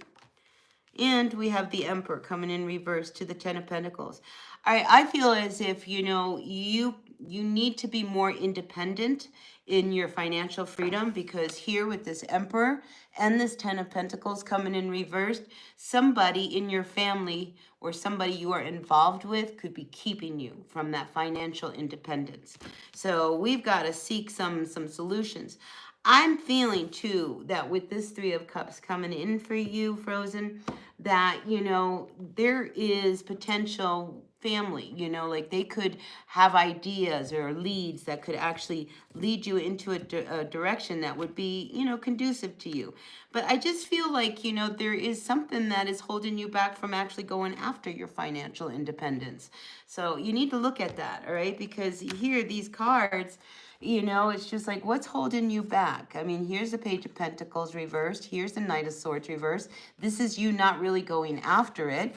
And we have the Emperor coming in reverse to the 10 of Pentacles. All right, I feel as if, you know, you need to be more independent in your financial freedom, because here with this Emperor and this 10 of Pentacles coming in reversed, somebody in your family or somebody you are involved with could be keeping you from that financial independence. So we've got to seek some solutions. I'm feeling too that with this 3 of Cups coming in for you, Frozen, that, you know, there is potential family, you know, like they could have ideas or leads that could actually lead you into a direction that would be, you know, conducive to you. But I just feel like, you know, there is something that is holding you back from actually going after your financial independence. So you need to look at that, all right? Because here, these cards, you know, it's just like, what's holding you back? I mean, here's the Page of Pentacles reversed. Here's the Knight of Swords reversed. This is you not really going after it.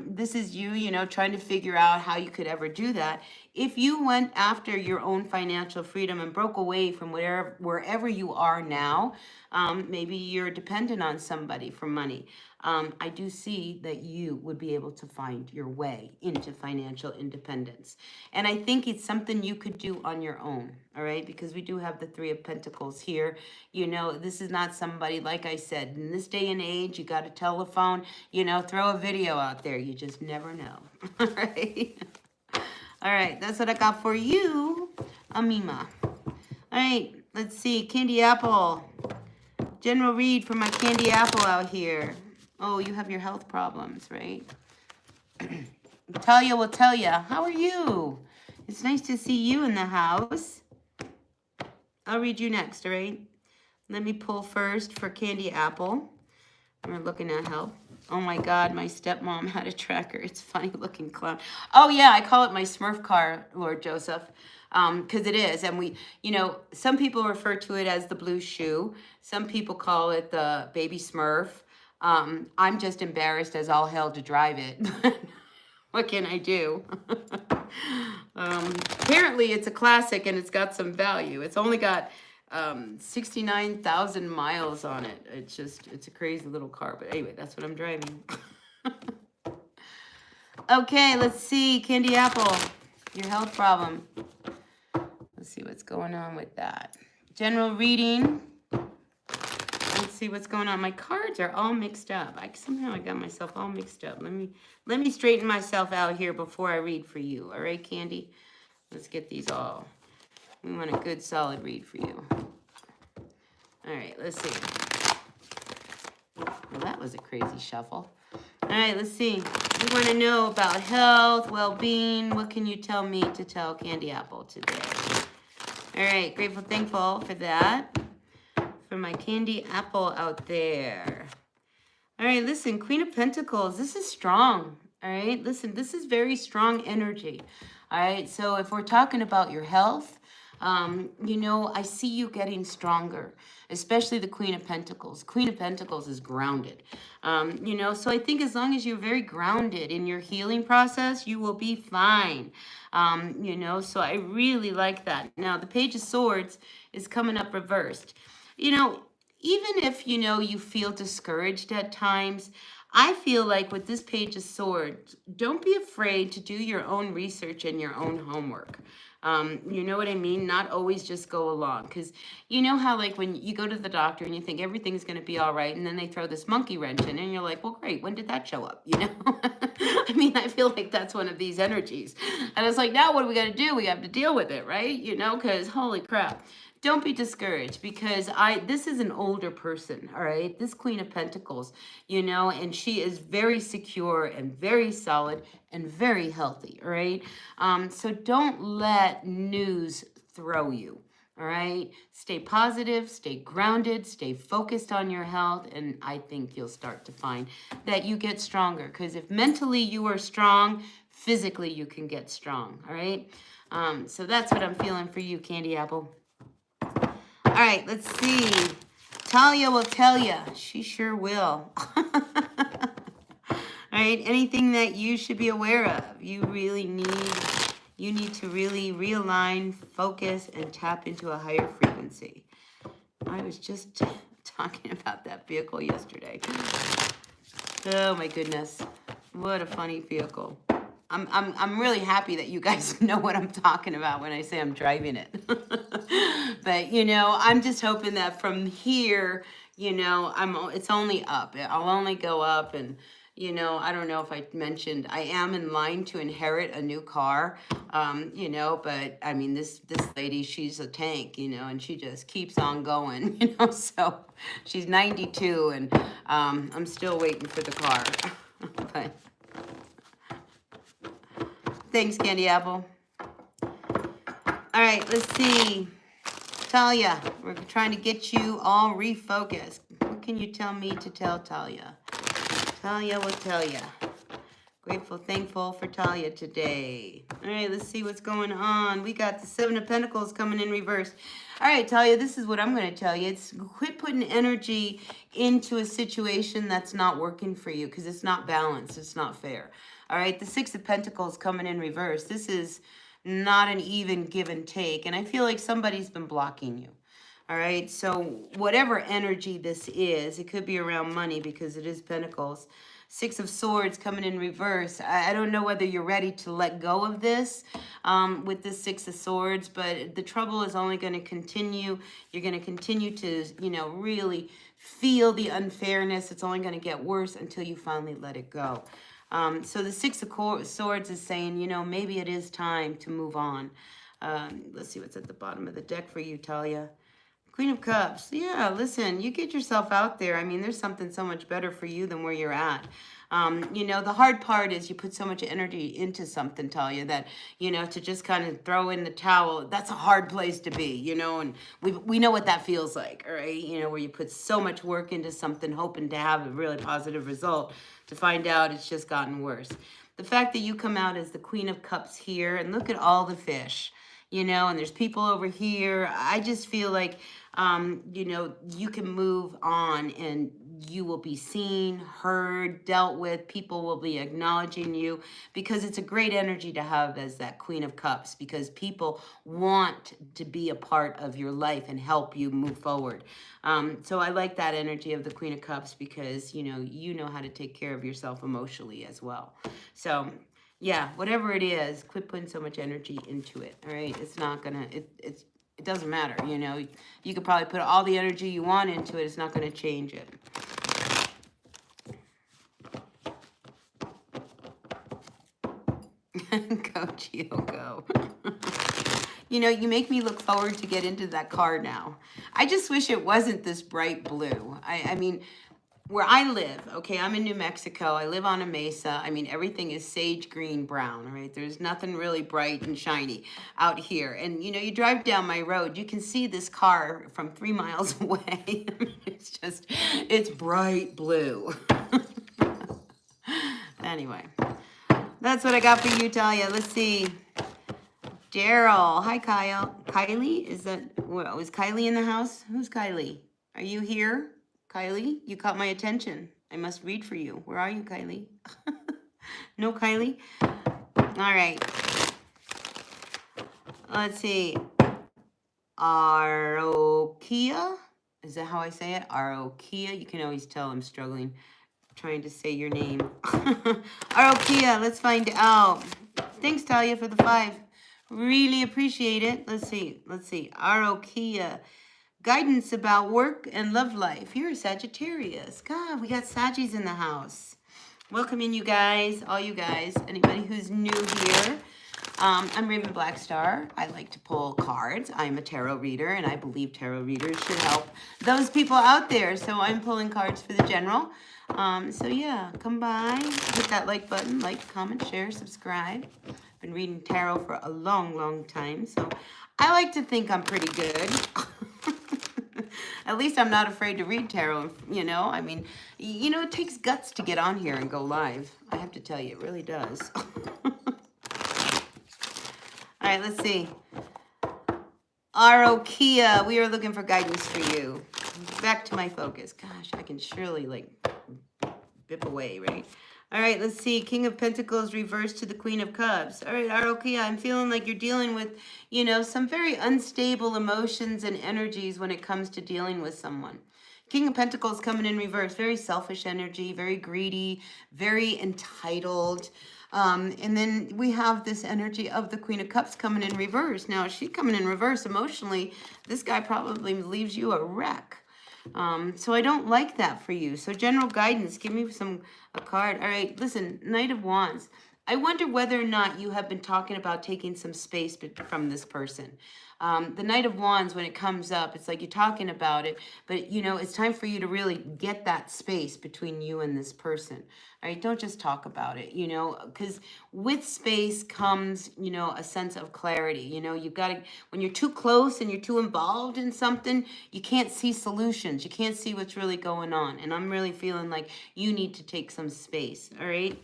This is you, you know, trying to figure out how you could ever do that. If you went after your own financial freedom and broke away from wherever you are now, maybe you're dependent on somebody for money. I do see that you would be able to find your way into financial independence. And I think it's something you could do on your own, all right? Because we do have the 3 of Pentacles here. You know, this is not somebody, like I said, in this day and age, you got a telephone, you know, throw a video out there. You just never know, all right? All right, that's what I got for you, Amima. All right, let's see, Candy Apple. General read for my Candy Apple out here. Oh, you have your health problems, right? Talia will tell you. How are you? It's nice to see you in the house. I'll read you next, all right? Let me pull first for Candy Apple. We're looking at health. Oh my God, my stepmom had a tracker. It's funny looking clown. Oh yeah, I call it my Smurf car, Lord Joseph. Because it is. And we, you know, some people refer to it as the blue shoe. Some people call it the baby Smurf. I'm just embarrassed as all hell to drive it. What can I do? Apparently it's a classic and it's got some value. It's only got 69,000 miles on it. It's a crazy little car. But anyway, that's what I'm driving. Okay, let's see. Candy Apple, your health problem. Let's see what's going on with that. General reading. Let's see what's going on. My cards are all mixed up. Somehow I got myself all mixed up. Let me straighten myself out here before I read for you. All right, Candy? Let's get these all. We want a good solid read for you. All right, let's see. Well, that was a crazy shuffle. All right, let's see. We want to know about health, well-being. What can you tell me to tell Candy Apple today? All right, grateful, thankful for that. For my Candy Apple out there. All right, listen, Queen of Pentacles, this is strong. All right, listen, this is very strong energy. All right, so if we're talking about your health, You know, I see you getting stronger, especially the Queen of Pentacles. Queen of Pentacles is grounded. You know, so I think as long as you're very grounded in your healing process, you will be fine. You know, so I really like that. Now, the Page of Swords is coming up reversed. You know, even if, you know, you feel discouraged at times, I feel like with this Page of Swords, don't be afraid to do your own research and your own homework. You know what I mean? Not always just go along. Because you know how, like, when you go to the doctor and you think everything's going to be all right, and then they throw this monkey wrench in, and you're like, well, great, when did that show up? You know? I mean, I feel like that's one of these energies. And it's like, now what do we got to do? We have to deal with it, right? You know, because holy crap. Don't be discouraged, because this is an older person, all right? This Queen of Pentacles, you know, and she is very secure and very solid and very healthy, all right? So don't let news throw you, all right? Stay positive, stay grounded, stay focused on your health, and I think you'll start to find that you get stronger, because if mentally you are strong, physically you can get strong, all right? So that's what I'm feeling for you, Candy Apple. All right, let's see. Talia will tell you. She sure will. All right, anything that you should be aware of. You need to really realign, focus, and tap into a higher frequency. I was just talking about that vehicle yesterday. Oh my goodness. What a funny vehicle. I'm really happy that you guys know what I'm talking about when I say I'm driving it. But, you know, I'm just hoping that from here, you know, it's only up. I'll only go up, and, you know, I don't know if I mentioned, I am in line to inherit a new car, you know, but I mean, this lady, she's a tank, you know, and she just keeps on going, you know, so she's 92, and I'm still waiting for the car. But thanks, Candy Apple. All right, let's see. Talia, we're trying to get you all refocused. What can you tell me to tell Talia? Talia will tell you. Grateful, thankful for Talia today. All right, let's see what's going on. We got the Seven of Pentacles coming in reverse. All right, Talia, this is what I'm going to tell you. It's quit putting energy into a situation that's not working for you, because it's not balanced. It's not fair. All right, the Six of Pentacles coming in reverse. This is not an even give and take, and I feel like somebody's been blocking you. All right, so whatever energy this is, it could be around money because it is Pentacles. Six of Swords coming in reverse. I don't know whether you're ready to let go of this with this Six of Swords, but the trouble is only going to continue. You're going to continue to, you know, really feel the unfairness. It's only going to get worse until you finally let it go. So the Six of Swords is saying, you know, maybe it is time to move on. Let's see what's at the bottom of the deck for you, Talia. Queen of Cups. Yeah, listen, you get yourself out there. I mean, there's something so much better for you than where you're at. You know, the hard part is you put so much energy into something, Talia, that, you know, to just kind of throw in the towel, that's a hard place to be, you know, and we know what that feels like, all right? You know, where you put so much work into something hoping to have a really positive result, to find out it's just gotten worse. The fact that you come out as the Queen of Cups here, and look at all the fish, you know, and there's people over here. I just feel like, you know, you can move on and you will be seen, heard, dealt with. People will be acknowledging you, because it's a great energy to have as that Queen of Cups, because people want to be a part of your life and help you move forward. So I like that energy of the Queen of Cups, because, you know how to take care of yourself emotionally as well. So yeah, whatever it is, quit putting so much energy into it, all right? It's not gonna, it doesn't matter, you know? You could probably put all the energy you want into it. It's not gonna change it. Go, Gio, go. You know, you make me look forward to get into that car now. I just wish it wasn't this bright blue. I mean, where I live, okay, I'm in New Mexico. I live on a mesa. I mean, everything is sage green brown, right? There's nothing really bright and shiny out here. And, you know, you drive down my road, you can see this car from 3 miles away. It's bright blue. Anyway, that's what I got for you, Talia. Let's see. Daryl. Hi, Kyle. Kylie? Is Kylie in the house? Who's Kylie? Are you here? Kylie, you caught my attention. I must read for you. Where are you, Kylie? No, Kylie? All right. Let's see. Arokia? Is that how I say it? Arokia? You can always tell I'm struggling trying to say your name. Arokia, let's find out. Thanks, Talia, for the 5. Really appreciate it. Let's see. Arokia. Guidance about work and love life. You're a Sagittarius. God, we got Saggies in the house. Welcome in, you guys. All you guys. Anybody who's new here. I'm Raven Blackstar. I like to pull cards. I'm a tarot reader, and I believe tarot readers should help those people out there. So I'm pulling cards for the general. So yeah, come by, hit that like button, like, comment, share, subscribe. Been reading tarot for a long, long time, so I like to think I'm pretty good. At least I'm not afraid to read tarot, you know? I mean, you know, it takes guts to get on here and go live. I have to tell you, it really does. All right, let's see. Arokia, we are looking for guidance for you. Back to my focus. Gosh, I can surely, like, bip away, right? All right, let's see. King of Pentacles reversed to the Queen of Cups. All right, Arokia, I'm feeling like you're dealing with, you know, some very unstable emotions and energies when it comes to dealing with someone. King of Pentacles coming in reverse. Very selfish energy, very greedy, very entitled. And then we have this energy of the Queen of Cups coming in reverse. Now, she's coming in reverse emotionally. This guy probably leaves you a wreck. So I don't like that for you. So general guidance, give me a card. All right, listen, Knight of Wands. I wonder whether or not you have been talking about taking some space from this person. The Knight of Wands, when it comes up, it's like you're talking about it, but you know, it's time for you to really get that space between you and this person. All right, don't just talk about it, you know, because with space comes, you know, a sense of clarity. You know, you've got to, when you're too close and you're too involved in something, you can't see solutions. You can't see what's really going on. And I'm really feeling like you need to take some space, all right?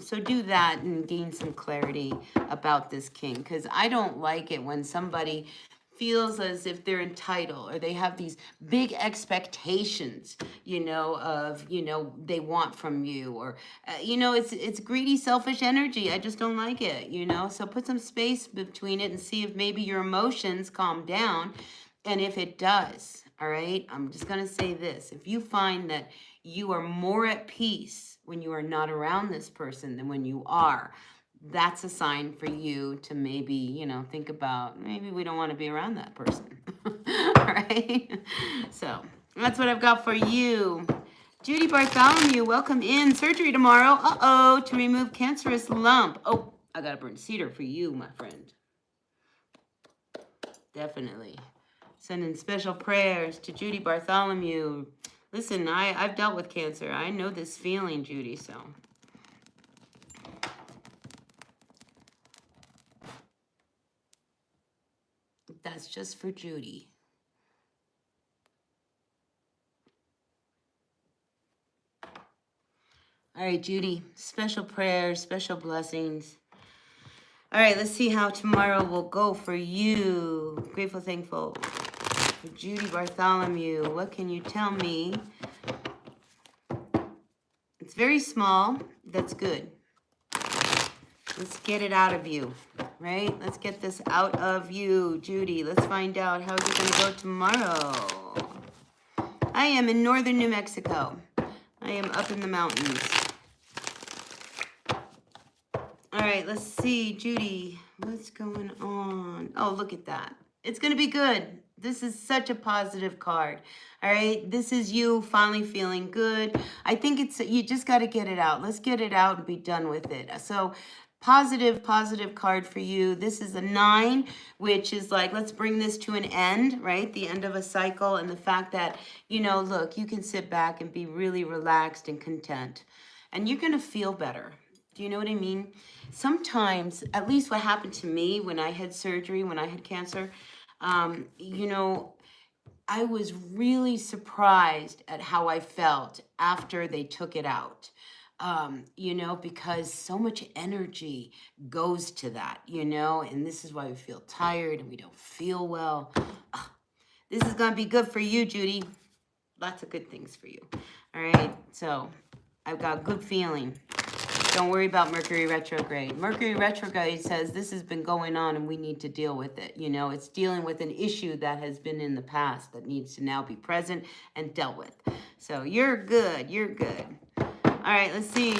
So do that and gain some clarity about this king, because I don't like it when somebody feels as if they're entitled or they have these big expectations, you know, of, you know, they want from you, or, you know, it's greedy, selfish energy. I just don't like it, you know, so put some space between it and see if maybe your emotions calm down. And if it does, all right, I'm just going to say this. If you find that you are more at peace when you are not around this person than when you are, that's a sign for you to maybe, you know, think about, maybe we don't want to be around that person. All right. So that's what I've got for you. Judy Bartholomew, welcome in. Surgery tomorrow. Uh-oh, to remove cancerous lump. Oh, I got to burn cedar for you, my friend. Definitely. Sending special prayers to Judy Bartholomew. Listen, I've dealt with cancer. I know this feeling, Judy, so. That's just for Judy. All right, Judy, special prayers, special blessings. All right, let's see how tomorrow will go for you. Grateful, thankful. For Judy Bartholomew, what can you tell me? It's very small. That's good. Let's get it out of you, right? Let's get this out of you, Judy. Let's find out how's it going to go tomorrow. I am in northern New Mexico. I am up in the mountains. All right, let's see, Judy. What's going on? Oh, look at that. It's going to be good. This is such a positive card. All right, this is you finally feeling good. I think you just got to get it out. Let's get it out and be done with it. So positive card for you. This is a 9, which is like, let's bring this to an end, right? The end of a cycle, and the fact that, you know, look, you can sit back and be really relaxed and content, and you're going to feel better. Do you know what I mean? Sometimes, at least what happened to me when I had surgery, when I had cancer, you know, I was really surprised at how I felt after they took it out. you know, because so much energy goes to that, you know, and this is why we feel tired and we don't feel well. This is going to be good for you, Judy. Lots of good things for you. All right, so I've got a good feeling. Don't worry about Mercury retrograde. Mercury retrograde says this has been going on and we need to deal with it. You know, it's dealing with an issue that has been in the past that needs to now be present and dealt with. So you're good. You're good. All right, let's see.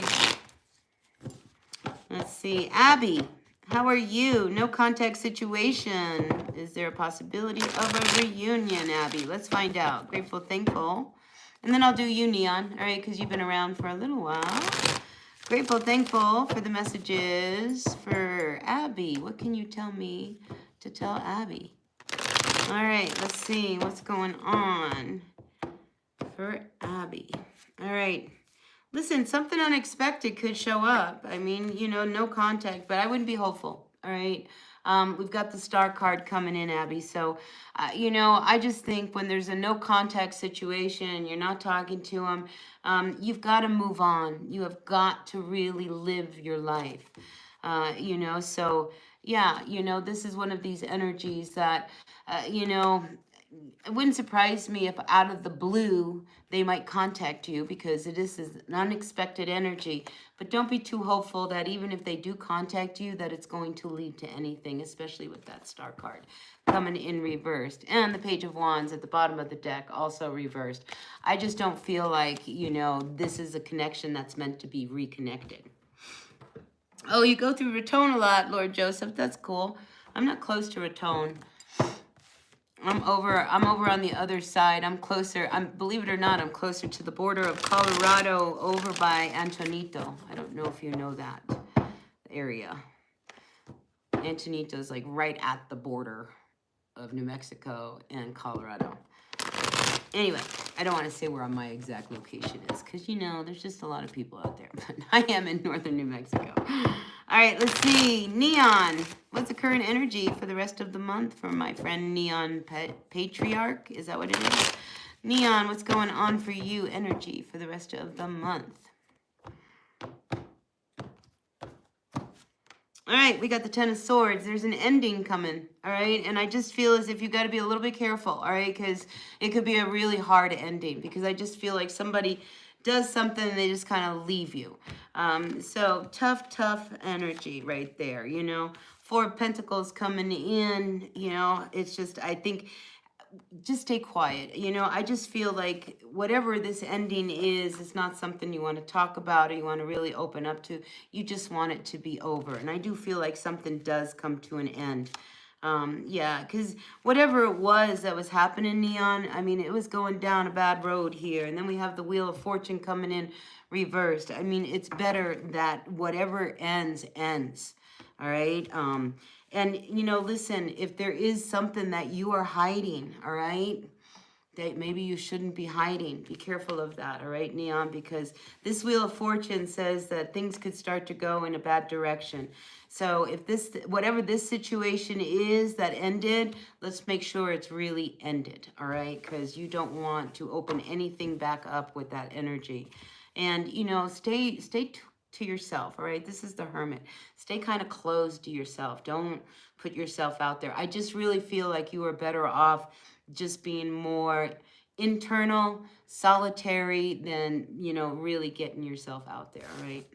Let's see. Abby, how are you? No contact situation. Is there a possibility of a reunion, Abby? Let's find out. Grateful, thankful. And then I'll do you, Neon, all right, because you've been around for a little while. Grateful, thankful for the messages for Abby. What can you tell me to tell Abby? All right, let's see what's going on for Abby. All right. Listen, something unexpected could show up. I mean, you know, no contact, but I wouldn't be hopeful. All right. We've got the star card coming in, Abby. So, you know, I just think when there's a no contact situation, you're not talking to them, you've got to move on. You have got to really live your life. You know, so yeah, you know, this is one of these energies that, you know, it wouldn't surprise me if out of the blue they might contact you because this is an unexpected energy. But don't be too hopeful that even if they do contact you that it's going to lead to anything, especially with that star card coming in reversed. And the Page of Wands at the bottom of the deck also reversed. I just don't feel like, you know, this is a connection that's meant to be reconnected. Oh, you go through Raton a lot, Lord Joseph. That's cool. I'm not close to Raton. I'm over on the other side. I'm closer. Believe it or not, I'm closer to the border of Colorado over by Antonito. I don't know if you know that area. Antonito is like right at the border of New Mexico and Colorado. Anyway, I don't want to say where my exact location is because, you know, there's just a lot of people out there. But I am in northern New Mexico. All right, let's see. Neon, what's the current energy for the rest of the month from my friend Neon Patriarch? Is that what it is? Neon, what's going on for you, energy, for the rest of the month? All right, we got the Ten of Swords. There's an ending coming, all right? And I just feel as if you got to be a little bit careful, all right? Because it could be a really hard ending because I just feel like somebody does something and they just kind of leave you. So tough energy right there, you know? Four of Pentacles coming in, you know? It's just, I think, just stay quiet. You know, I just feel like whatever this ending is, it's not something you want to talk about or you want to really open up to. You just want it to be over. And I do feel like something does come to an end. Yeah, because whatever it was that was happening, Neon, I mean, it was going down a bad road here. And then we have the Wheel of Fortune coming in reversed. I mean, it's better that whatever ends. All right? And, you know, listen, if there is something that you are hiding, all right, that maybe you shouldn't be hiding, be careful of that, all right, Neon, because this Wheel of Fortune says that things could start to go in a bad direction. So if this, whatever this situation is that ended, let's make sure it's really ended, all right, because you don't want to open anything back up with that energy. And, you know, stay to yourself, all right? This is the Hermit. Stay kind of closed to yourself. Don't put yourself out there. I just really feel like you are better off just being more internal, solitary than, you know, really getting yourself out there, all right?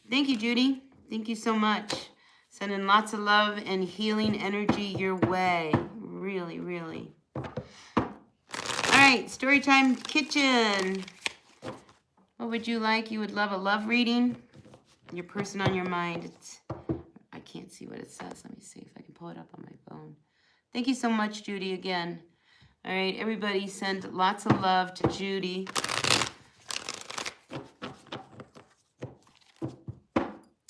Thank you, Judy. Thank you so much. Sending lots of love and healing energy your way. Really, really. All right, Storytime Kitchen. What would you like? You would love a love reading? Your person on your mind. I can't see what it says. Let me see if I can pull it up on my phone. Thank you so much, Judy, again. All right, everybody send lots of love to Judy.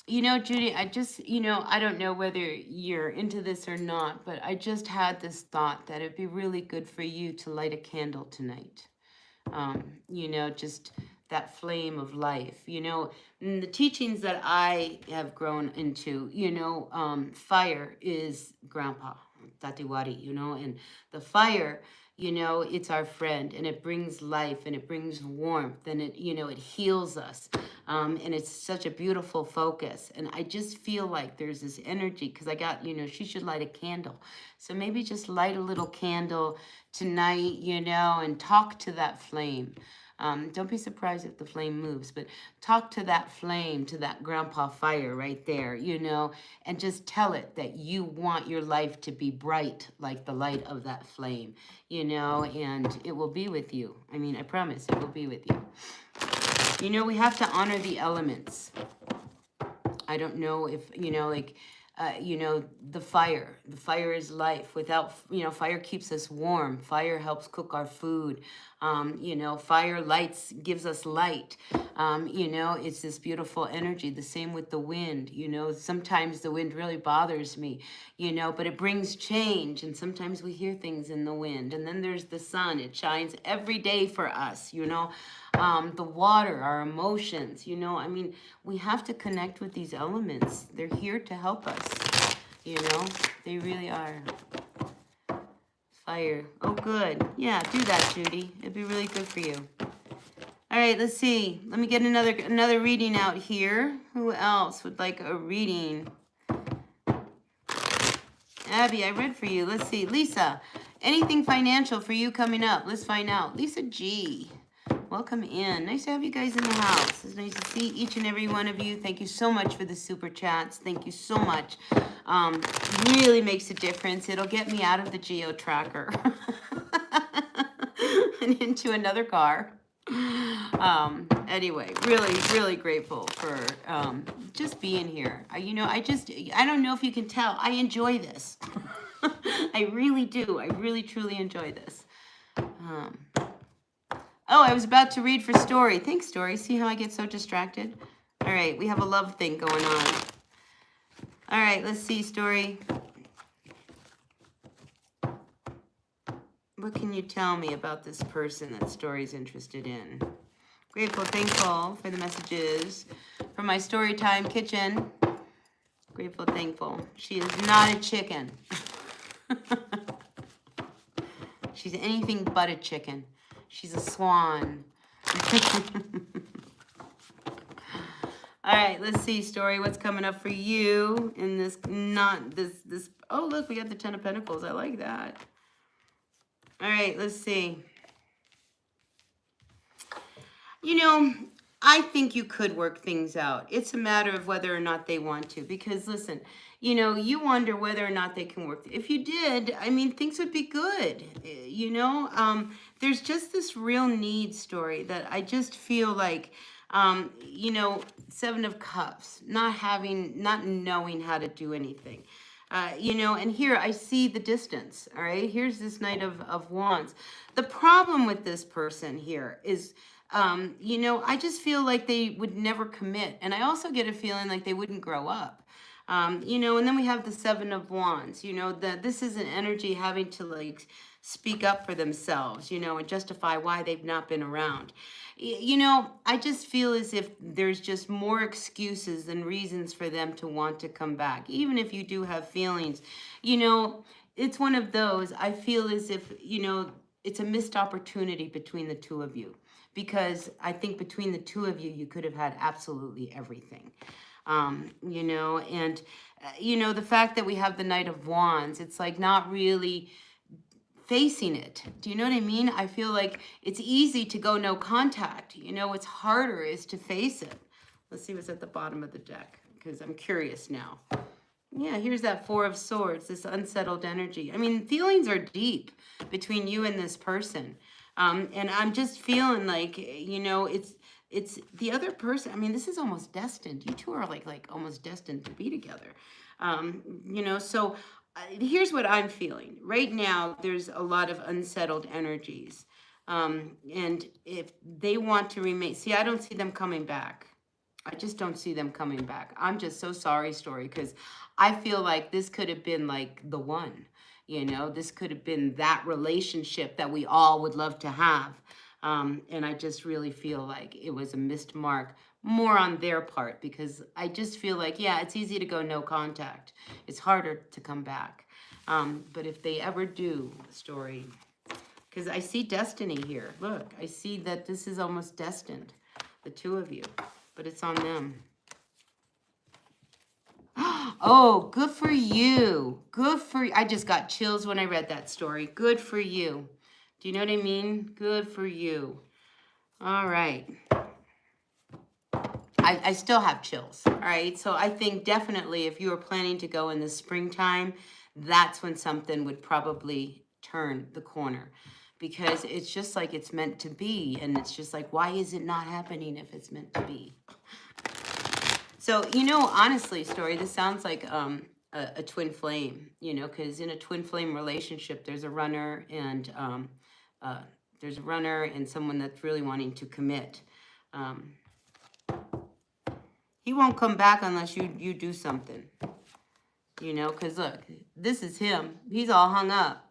You know, Judy, I just, you know, I don't know whether you're into this or not, but I just had this thought that it'd be really good for you to light a candle tonight. You know, just that flame of life, you know, and the teachings that I have grown into, you know, fire is grandpa, Tatiwari, you know, and the fire, you know, it's our friend, and it brings life, and it brings warmth, and it, you know, it heals us. And it's such a beautiful focus. And I just feel like there's this energy, because I got, you know, she should light a candle. So maybe just light a little candle tonight, you know, and talk to that flame. Don't be surprised if the flame moves, but talk to that flame, to that grandpa fire right there, you know, and just tell it that you want your life to be bright like the light of that flame, you know, and it will be with you. I mean, I promise it will be with you. You know, we have to honor the elements. I don't know if, you know, like, you know, the fire is life. Without, you know, fire keeps us warm. Fire helps cook our food. You know, fire lights, gives us light. You know, it's this beautiful energy. The same with the wind. You know, sometimes the wind really bothers me, you know, but it brings change. And sometimes we hear things in the wind. And then there's the sun. It shines every day for us, you know. The water, our emotions, you know, I mean, we have to connect with these elements. They're here to help us, you know, they really are. Fire. Oh, good. Yeah, do that, Judy. It'd be really good for you. All right, let's see. Let me get another reading out here. Who else would like a reading? Abby, I read for you. Let's see. Lisa, anything financial for you coming up? Let's find out. Lisa G. Welcome in. Nice to have you guys in the house. It's nice to see each and every one of you. Thank you so much for the super chats. Thank you so much. Really makes a difference. It'll get me out of the geo tracker and into another car. Anyway, really grateful for just being here. You know, I don't know if you can tell. I enjoy this. I really do. I really truly enjoy this. Oh, I was about to read for Story. Thanks, Story. See how I get so distracted? All right, we have a love thing going on. All right, let's see, Story. What can you tell me about this person that Story's interested in? Grateful, thankful for the messages from my Storytime kitchen. Grateful, thankful. She is not a chicken. She's anything but a chicken. She's a swan. All right, let's see, Story. What's coming up for you in this, oh, look, we got the Ten of Pentacles. I like that. All right, let's see. You know, I think you could work things out. It's a matter of whether or not they want to. Because, listen, you know, you wonder whether or not they can work. If you did, I mean, things would be good. You know, there's just this real need, Story, that I just feel like, you know, Seven of Cups, not knowing how to do anything. You know, and here I see the distance, all right? Here's this Knight of Wands. The problem with this person here is, you know, I just feel like they would never commit. And I also get a feeling like they wouldn't grow up. You know, and then we have the Seven of Wands, you know, this is an energy having to like speak up for themselves, you know, and justify why they've not been around. You know, I just feel as if there's just more excuses than reasons for them to want to come back. Even if you do have feelings, you know, it's one of those, I feel as if, you know, it's a missed opportunity between the two of you. Because I think between the two of you, you could have had absolutely everything. You know, and, you know, the fact that we have the Knight of Wands, it's like not really facing it. Do you know what I mean? I feel like it's easy to go no contact. You know, what's harder is to face it. Let's see what's at the bottom of the deck, because I'm curious now. Yeah, here's that Four of Swords, this unsettled energy. I mean, feelings are deep between you and this person. And I'm just feeling like, you know, it's the other person. I mean, this is almost destined. You two are like almost destined to be together. You know, so here's what I'm feeling. Right now, there's a lot of unsettled energies. And if they want to remain, see, I don't see them coming back. I just don't see them coming back. I'm just so sorry, Story, because I feel like this could have been like the one. You know, this could have been that relationship that we all would love to have. And I just really feel like it was a missed mark, more on their part, because I just feel like, yeah, it's easy to go no contact. It's harder to come back. But if they ever do, Story, Because I see destiny here. Look, I see that this is almost destined, the two of you, but it's on them. Oh, good for you. Good for you. I just got chills when I read that story. Good for you. Do you know what I mean? Good for you. All right. I still have chills. All right. So I think definitely if you were planning to go in the springtime, that's when something would probably turn the corner. Because it's just like it's meant to be. And it's just like, why is it not happening if it's meant to be? So, you know, honestly, Story, this sounds like a twin flame, you know, because in a twin flame relationship, there's a runner and someone that's really wanting to commit. He won't come back unless you do something, you know, because look, this is him. He's all hung up.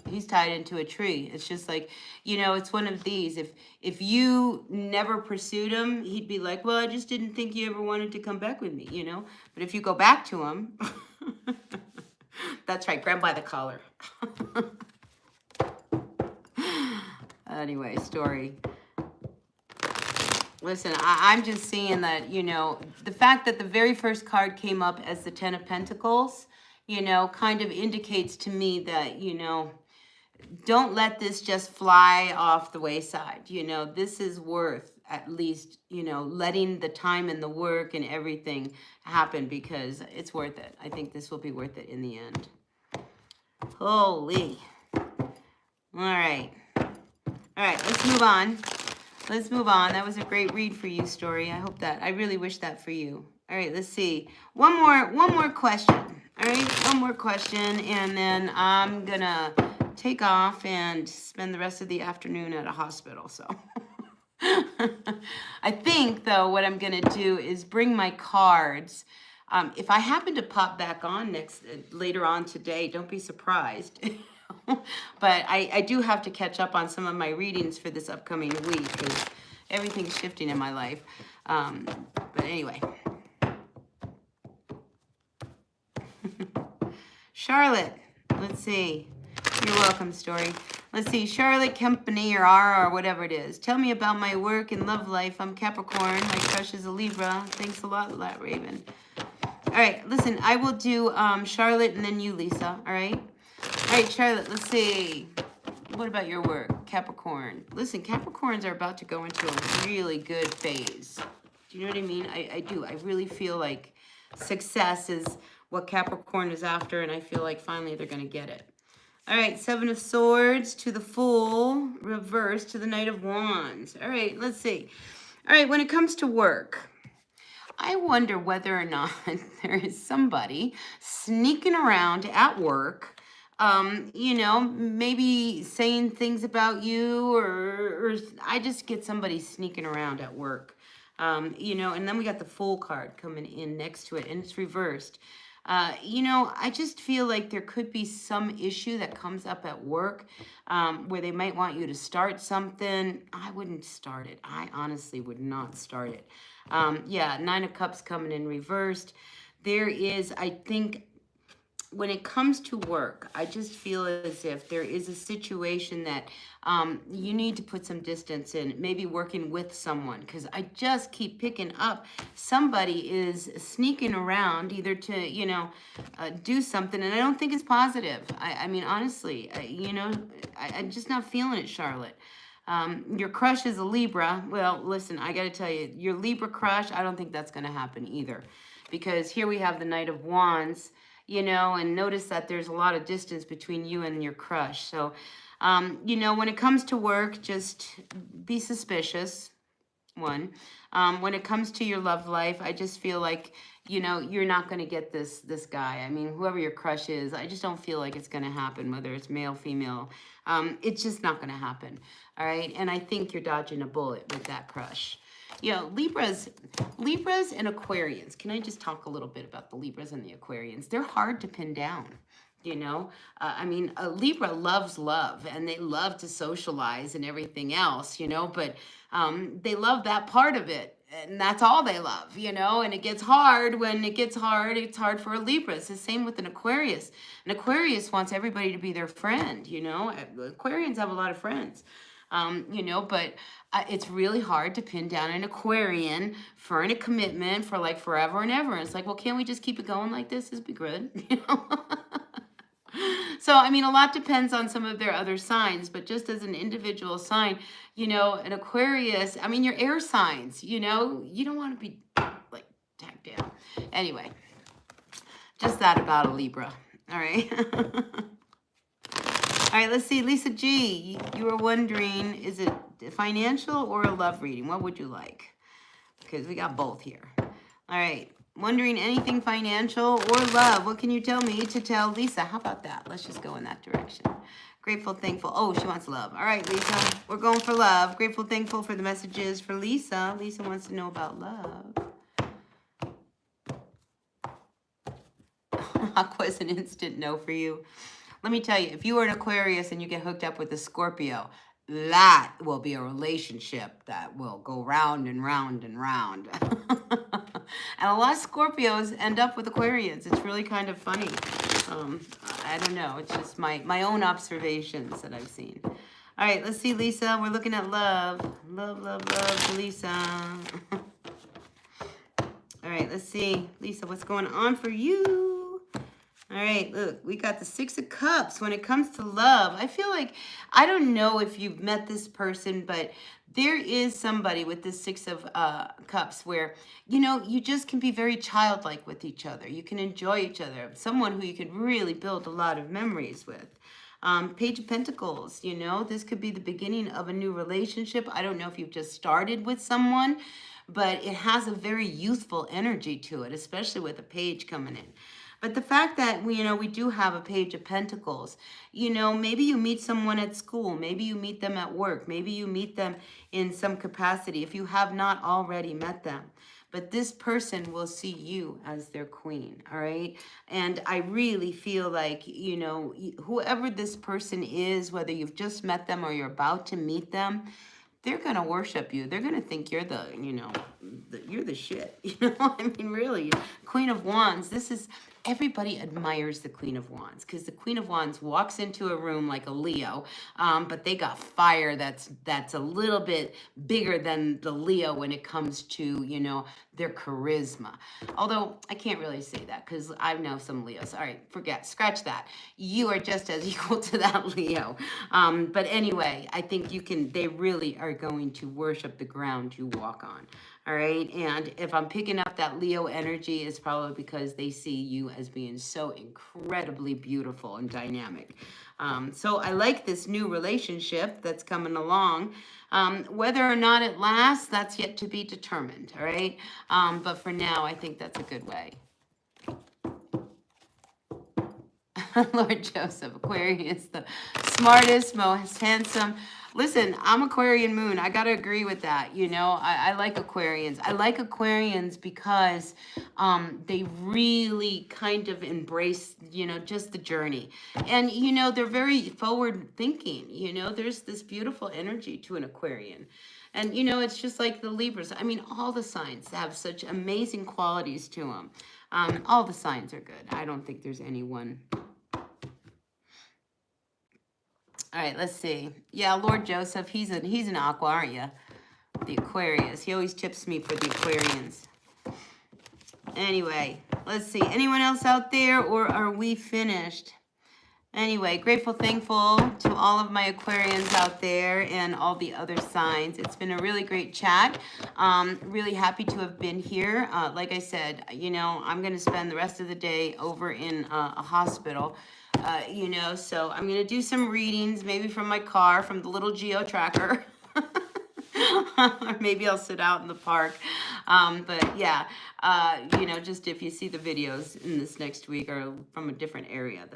He's tied into a tree. It's just like, you know, it's one of these. If you never pursued him, he'd be like, well, I just didn't think you ever wanted to come back with me, you know? But if you go back to him, that's right, grab by the collar. Anyway, Story. Listen, I'm just seeing that, you know, the fact that the very first card came up as the Ten of Pentacles, you know, kind of indicates to me that, you know, don't let this just fly off the wayside. You know, this is worth at least, you know, letting the time and the work and everything happen because it's worth it. I think this will be worth it in the end. Holy. All right. All right, let's move on. Let's move on. That was a great read for you, Story. I really wish that for you. All right, let's see. One more question. All right, one more question, and then I'm gonna take off and spend the rest of the afternoon at a hospital. So I think, though, what I'm gonna do is bring my cards. If I happen to pop back on later on today, don't be surprised. But I do have to catch up on some of my readings for this upcoming week because everything's shifting in my life. But anyway. Charlotte, let's see. You're welcome, Story. Let's see, Charlotte Company or R or whatever it is. Tell me about my work and love life. I'm Capricorn. My crush is a Libra. Thanks a lot, Raven. All right, listen, I will do Charlotte and then you, Lisa. All right? All right, Charlotte, let's see. What about your work? Capricorn. Listen, Capricorns are about to go into a really good phase. Do you know what I mean? I do. I really feel like success is what Capricorn is after, and I feel like finally they're going to get it. All right, Seven of Swords to the Fool, reverse to the Knight of Wands. All right, let's see. All right, when it comes to work, I wonder whether or not there is somebody sneaking around at work, you know, maybe saying things about you, or I just get somebody sneaking around at work, you know, and then we got the Fool card coming in next to it, and it's reversed. You know, I just feel like there could be some issue that comes up at work where they might want you to start something. I wouldn't start it. I honestly would not start it. Yeah, Nine of Cups coming in reversed. There is, I think, when it comes to work, I just feel as if there is a situation that you need to put some distance in, maybe working with someone, because I just keep picking up somebody is sneaking around either to, you know, do something, and I don't think it's positive. I mean, honestly, you know, I'm just not feeling it, Charlotte. Your crush is a Libra. Well, listen, I got to tell you, your Libra crush, I don't think that's going to happen either, because here we have the Knight of Wands. You know, and notice that there's a lot of distance between you and your crush. So, you know, when it comes to work, just be suspicious, one. When it comes to your love life, I just feel like, you know, you're not going to get this guy. I mean, whoever your crush is, I just don't feel like it's going to happen, whether it's male, female. It's just not going to happen, all right? And I think you're dodging a bullet with that crush. You know, Libras and Aquarians. Can I just talk a little bit about the Libras and the Aquarians? They're hard to pin down, you know. I mean, a Libra loves love, and they love to socialize and everything else, you know, but they love that part of it. and that's all they love, you know, and it gets hard. When it gets hard, it's hard for a Libra. It's the same with an Aquarius. An Aquarius wants everybody to be their friend, you know. Aquarians have a lot of friends, you know, but it's really hard to pin down an Aquarian for a commitment for like forever and ever. And it's like, well, can't we just keep it going like this? This would be good, you know. So, I mean, a lot depends on some of their other signs, but just as an individual sign, you know, an Aquarius, I mean, your air signs, you know, you don't want to be like tagged down. Anyway, just that about a Libra. All right. All right, let's see. Lisa G, you were wondering, is it financial or a love reading? What would you like? Because we got both here. All right. Wondering anything financial or love. What can you tell me to tell Lisa? How about that? Let's just go in that direction. Grateful, thankful. Oh, she wants love. All right, Lisa. We're going for love. Grateful, thankful for the messages for Lisa. Lisa wants to know about love. Aqua's an instant no for you. Let me tell you, if you are an Aquarius and you get hooked up with a Scorpio, that will be a relationship that will go round and round and round. And a lot of Scorpios end up with Aquarians. It's really kind of funny. I don't know. It's just my own observations that I've seen. All right, let's see, Lisa. We're looking at love. Love, love, love, Lisa. All right, let's see. Lisa, what's going on for you? All right, look, we got the Six of Cups. When it comes to love, I feel like, I don't know if you've met this person, but there is somebody with this Six of Cups where, you know, you just can be very childlike with each other. You can enjoy each other. Someone who you can really build a lot of memories with. Page of Pentacles, you know, this could be the beginning of a new relationship. I don't know if you've just started with someone, but it has a very youthful energy to it, especially with a page coming in. But the fact that we do have a Page of Pentacles, you know, maybe you meet someone at school, maybe you meet them at work, maybe you meet them in some capacity if you have not already met them. But this person will see you as their queen, all right? And I really feel like, you know, whoever this person is, whether you've just met them or you're about to meet them, they're going to worship you. They're going to think you're the, you know, you're the shit. You know, I mean, really, Queen of Wands, this is, everybody admires the Queen of Wands because the Queen of Wands walks into a room like a Leo, but they got fire that's a little bit bigger than the Leo when it comes to, you know, their charisma. Although I can't really say that because I know some Leos. All right, scratch that. You are just as equal to that Leo. But anyway, I think they really are going to worship the ground you walk on. All right. And if I'm picking up that Leo energy, it's probably because they see you as being so incredibly beautiful and dynamic. So I like this new relationship that's coming along. Whether or not it lasts, that's yet to be determined. All right. But for now, I think that's a good way. Lord Joseph, Aquarius, the smartest, most handsome. Listen, I'm Aquarian moon. I got to agree with that. You know, I like Aquarians. I like Aquarians because they really kind of embrace, you know, just the journey. And, you know, they're very forward thinking. You know, there's this beautiful energy to an Aquarian. And, you know, it's just like the Libras. I mean, all the signs have such amazing qualities to them. All the signs are good. I don't think there's any one. All right, let's see. Yeah, Lord Joseph, he's an Aqua, aren't you? The Aquarius. He always tips me for the Aquarians. Anyway, let's see. Anyone else out there, or are we finished? Anyway, grateful, thankful to all of my Aquarians out there and all the other signs. It's been a really great chat. Really happy to have been here. Like I said, you know, I'm going to spend the rest of the day over in a hospital. You know, so I'm going to do some readings, maybe from my car, from the little geo tracker. Or maybe I'll sit out in the park. But yeah, you know, just if you see the videos in this next week or from a different area,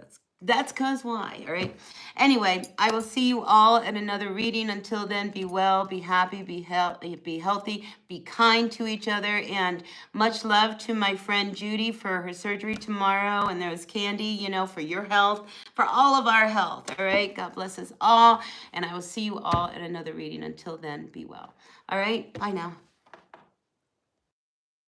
that's cause why, all right? Anyway, I will see you all at another reading. Until then, be well, be happy, be healthy, be kind to each other, and much love to my friend Judy for her surgery tomorrow. And there's Candy, you know, for your health, for all of our health, all right? God bless us all, and I will see you all at another reading. Until then, be well. All right, bye now.